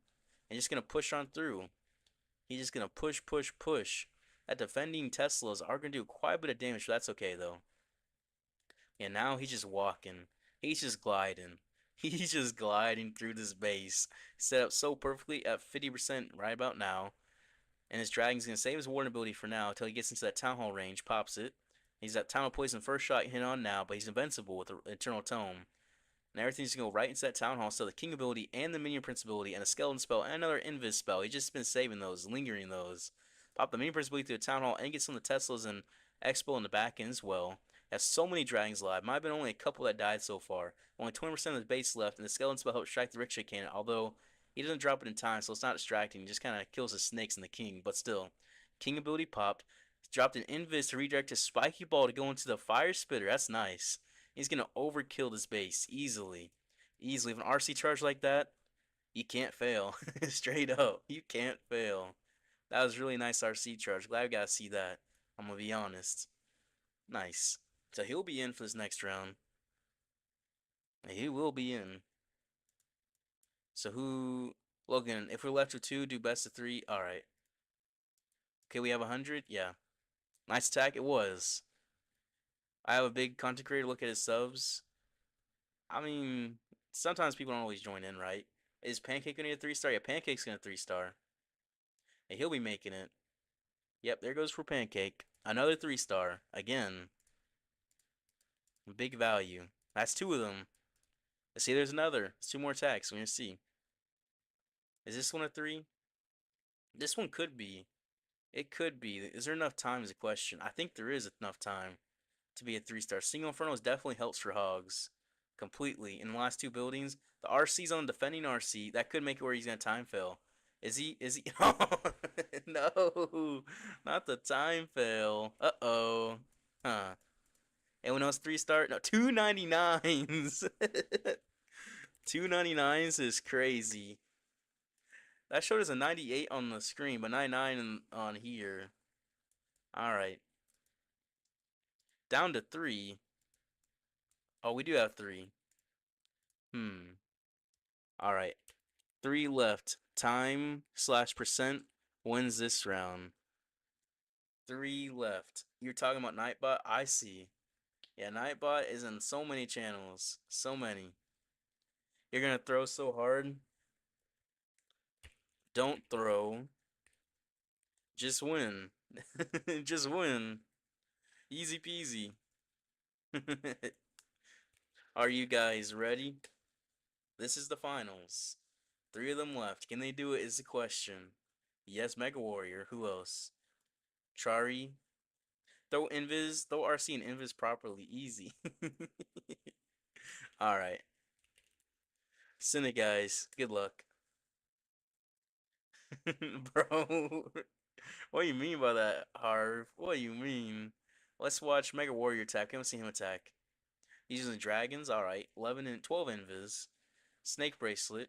And just gonna push on through. He's just gonna push, push, push. That defending Teslas are gonna do quite a bit of damage, but that's okay though. And now he's just walking. He's just gliding. He's just gliding through this base. Set up so perfectly at 50% right about now. And his dragon's going to save his warden ability for now until he gets into that Town Hall range, pops it. He's got Town Hall Poison first shot hit on now, but he's invincible with the Eternal Tome. And everything's going to go right into that Town Hall, so the King ability and the Minion Prince ability and a Skeleton spell and another Invis spell. He's just been saving those, lingering those. Pop the Minion Prince ability through the Town Hall and get some of the Teslas and Expo in the back end as well. Has so many dragons alive. Might have been only a couple that died so far. Only 20% of the base left, and the Skeleton spell helps strike the Ricochet Cannon, although he doesn't drop it in time, so it's not distracting. He just kind of kills the snakes and the king, but still. King ability popped. Dropped an invis to redirect his spiky ball to go into the fire spitter. That's nice. He's going to overkill this base easily. Easily. With an RC charge like that, you can't fail. Straight up. You can't fail. That was really nice RC charge. Glad we got to see that. I'm going to be honest. Nice. So he'll be in for this next round. He will be in. So who... Logan, if we're left with 2, do best of 3. Alright. Okay, we have 100? Yeah. Nice attack. It was. I have a big content creator look at his subs. I mean, sometimes people don't always join in, right? Is Pancake gonna get a 3-star? Yeah, Pancake's gonna 3-star. And he'll be making it. Yep, there goes for Pancake. Another 3-star. Again. Big value. That's 2 of them. Let's see, there's another. It's 2 more attacks. We're gonna see. Is this one a 3? This one could be. It could be. Is there enough time is a question. I think there is enough time to be a 3-star. Single Infernos definitely helps for Hogs. Completely. In the last 2 buildings, the RC's on defending RC. That could make it where he's going to time fail. Is he? No. Not the time fail. Uh-oh. Huh. Anyone else 3-star? No, 299s. 299s is crazy. That showed us a 98 on the screen, but 99 on here. Alright. Down to 3. Oh, we do have 3. Alright. 3 left. Time/% wins this round. 3 left. You're talking about Nightbot? I see. Yeah, Nightbot is in so many channels. So many. You're gonna throw so hard. Don't throw. Just win. Just win. Easy peasy. Are you guys ready? This is the finals. 3 of them left. Can they do it is the question. Yes, Mega Warrior. Who else? Chari. Throw Invis. Throw RC and Invis properly. Easy. Alright. Send it, guys. Good luck. Bro. What do you mean by that, Harv? What do you mean? Let's watch Mega Warrior attack. I haven't seen him attack. He's using dragons. Alright. 11 and 12 Invis. Snake Bracelet.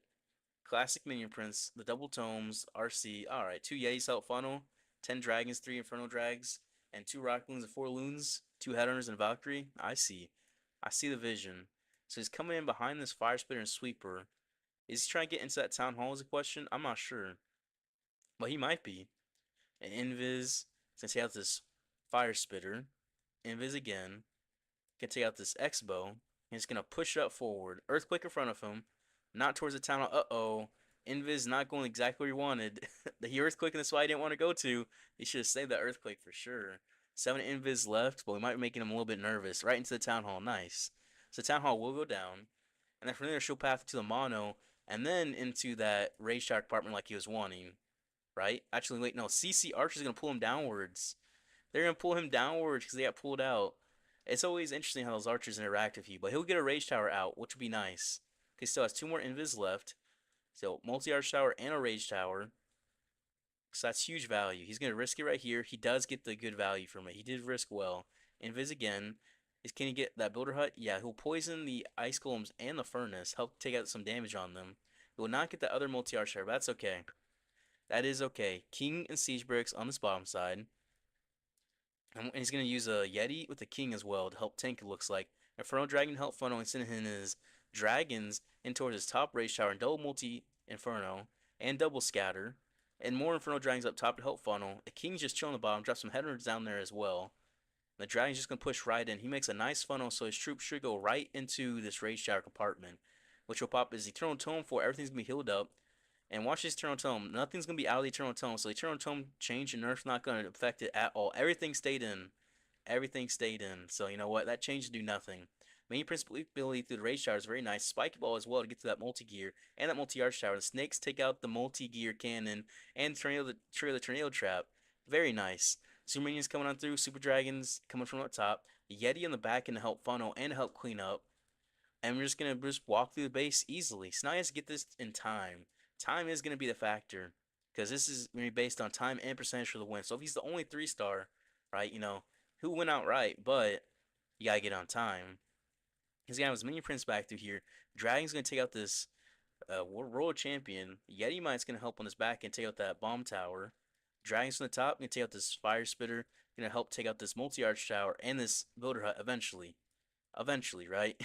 Classic Minion Prince. The Double Tomes. RC. Alright. 2 Yetis help funnel. 10 dragons. 3 Inferno Drags. And 2 Rock Loons and 4 Loons. 2 Headhunters and Valkyrie. I see. I see the vision. So he's coming in behind this Fire Spitter and Sweeper. Is he trying to get into that Town Hall is a question? I'm not sure. But he might be. And Invis, since he has this Fire Spitter. Invis again. Can take out this X-Bow. And he's going to push it up forward. Earthquake in front of him. Not towards the Town Hall. Uh-oh. Invis not going exactly where he wanted. The Earthquake in the spot he didn't want to go to. He should have saved that Earthquake for sure. 7 invis left, but we might be making him a little bit nervous. Right into the town hall. Nice. So town hall will go down, and then from there she'll path to the mono, and then into that rage shower compartment like he was wanting. Right? Actually, wait, no. CC Archer's gonna pull him downwards. They're gonna pull him downwards because they got pulled out. It's always interesting how those archers interact with you, but he'll get a rage tower out, which would be nice. He still has 2 more invis left, so multi arch tower and a rage tower. So that's huge value. He's gonna risk it right here. He does get the good value from it. He did risk well. Invis again. Can he get that builder hut? Yeah, he'll poison the ice golems and the furnace, help take out some damage on them. He will not get the other multi arch tower, but that's okay. That is okay. King and siege bricks on this bottom side. And he's going to use a Yeti with the King as well to help tank, it looks like. Inferno Dragon help funnel and send in his dragons in towards his top rage tower and double multi Inferno and double scatter. And more Inferno Dragons up top to help funnel. The King's just chilling on the bottom, drop some headers down there as well. The Dragon's just going to push right in. He makes a nice funnel, so his troops should go right into this rage tower compartment, which will pop his Eternal Tome for everything's going to be healed up. And watch this Eternal Tome. Nothing's going to be out of the Eternal Tome. So the Eternal Tome change and nerf's not going to affect it at all. Everything stayed in. Everything stayed in. So you know what? That change do nothing. Main principal ability through the Rage Tower is very nice. Spike Ball as well to get to that multi-gear and that multi-arch tower. The snakes take out the multi-gear cannon and trigger the tornado trap. Very nice. Super minions coming on through. Super dragons coming from up top. The Yeti in the back can help funnel and help clean up. And we're just going to just walk through the base easily. So now he has to get this in time. Time is going to be the factor because this is going to be based on time and percentage for the win. So if he's the only 3-star, right, he'll win outright, but you got to get on time. He's going to have his minion prince back through here. Dragon's going to take out this world champion. Yeti Might's going to help on his back and take out that bomb tower. Dragon's from the top going to take out this fire spitter. Going to help take out this multi-arch tower and this builder hut eventually. Eventually, right?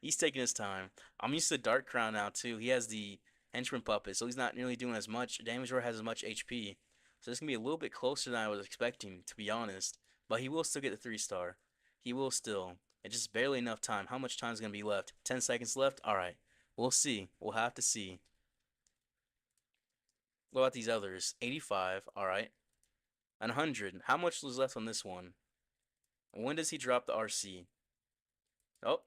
He's taking his time. I'm used to Dark Crown now too. He has the henchman puppet, so he's not nearly doing as much damage or has as much HP. So this can be a little bit closer than I was expecting, to be honest. But he will still get the 3-star. He will still. It's just barely enough time. How much time is gonna be left? 10 seconds left? Alright. We'll see. We'll have to see. What about these others? 85, alright. And 100. How much was left on this one? When does he drop the RC? Oh,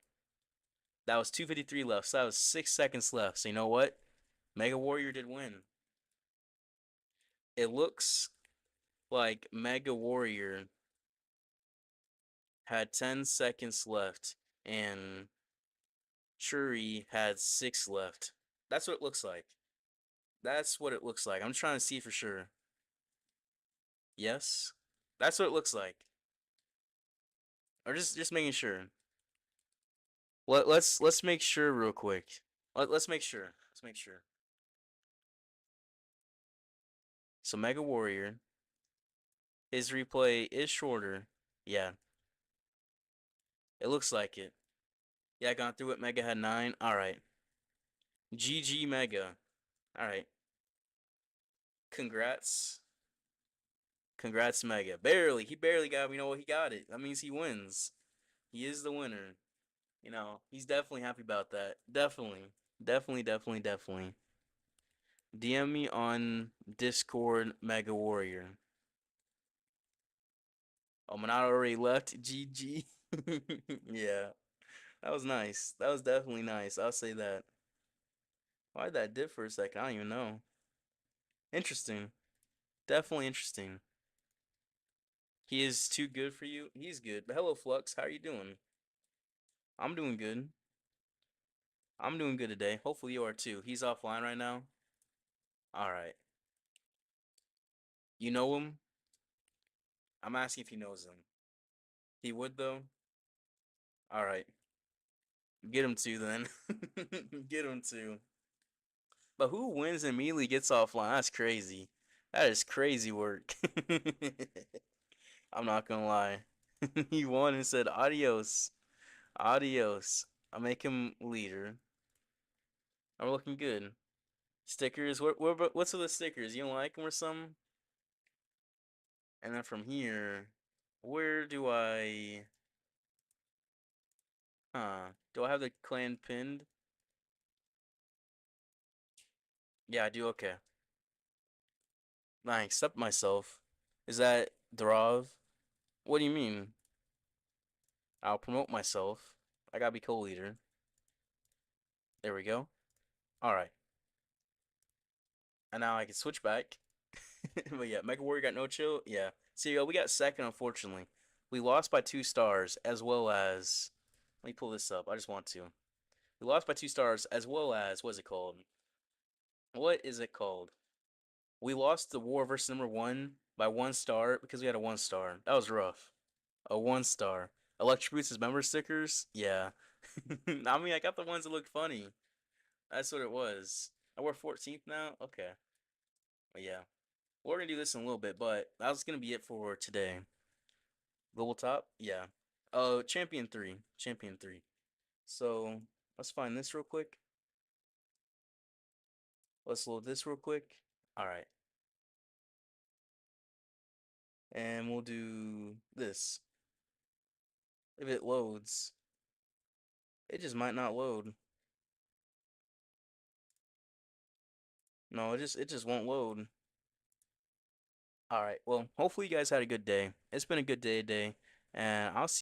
that was 253 left, so that was 6 seconds left. So you know what? Mega Warrior did win. It looks like Mega Warrior had 10 seconds left and Shuri had 6 left. That's what it looks like. That's what it looks like. I'm trying to see for sure. Yes. That's what it looks like. Or just making sure. Let's make sure real quick. Let's make sure. Let's make sure. So Mega Warrior, his replay is shorter. Yeah, it looks like it. Yeah, I gone through it. Mega had 9. Alright. GG Mega. Alright. Congrats. Congrats, Mega. Barely. He barely got, he got it. That means he wins. He is the winner. He's definitely happy about that. Definitely. Definitely, definitely, definitely. DM me on Discord, Mega Warrior. Oh, Monado already left. GG. Yeah. That was nice. That was definitely nice. I'll say that. Why did that dip for a second? I don't even know. Interesting. Definitely interesting. He is too good for you. He's good. But hello, Flux. How are you doing? I'm doing good. I'm doing good today. Hopefully you are too. He's offline right now. All right. You know him? I'm asking if he knows him. He would though. All right. Get him to then. Get him to. But who wins and immediately gets offline? That's crazy. That is crazy work. I'm not gonna lie. He won and said adios. Adios. I'll make him leader. I'm looking good. Stickers. What's with the stickers? You don't like them or something? And then from here, where do I? Huh? Do I have the clan pinned? Yeah, I do. Okay. I accept myself. Is that Drav? What do you mean? I'll promote myself. I gotta be co-leader. There we go. All right. And now I can switch back. But yeah, Mega Warrior got no chill. Yeah. So we got second, unfortunately. We lost by 2 stars, as well as. Let me pull this up. I just want to. We lost by 2 stars, as well as. What is it called? What is it called? We lost the war versus number one by 1 star because we had a 1 star. That was rough. A 1 star. Electric Boots' member stickers? Yeah. I mean, I got the ones that looked funny. That's what it was. I wear 14th now? Okay. But yeah. We're gonna do this in a little bit, but that's gonna be it for today. Global top? Yeah. Champion 3. Champion 3. So, let's find this real quick. Let's load this real quick. Alright. And we'll do this. If it loads, it just might not load. No, it just won't load. Alright, well, hopefully you guys had a good day. It's been a good day today, and I'll see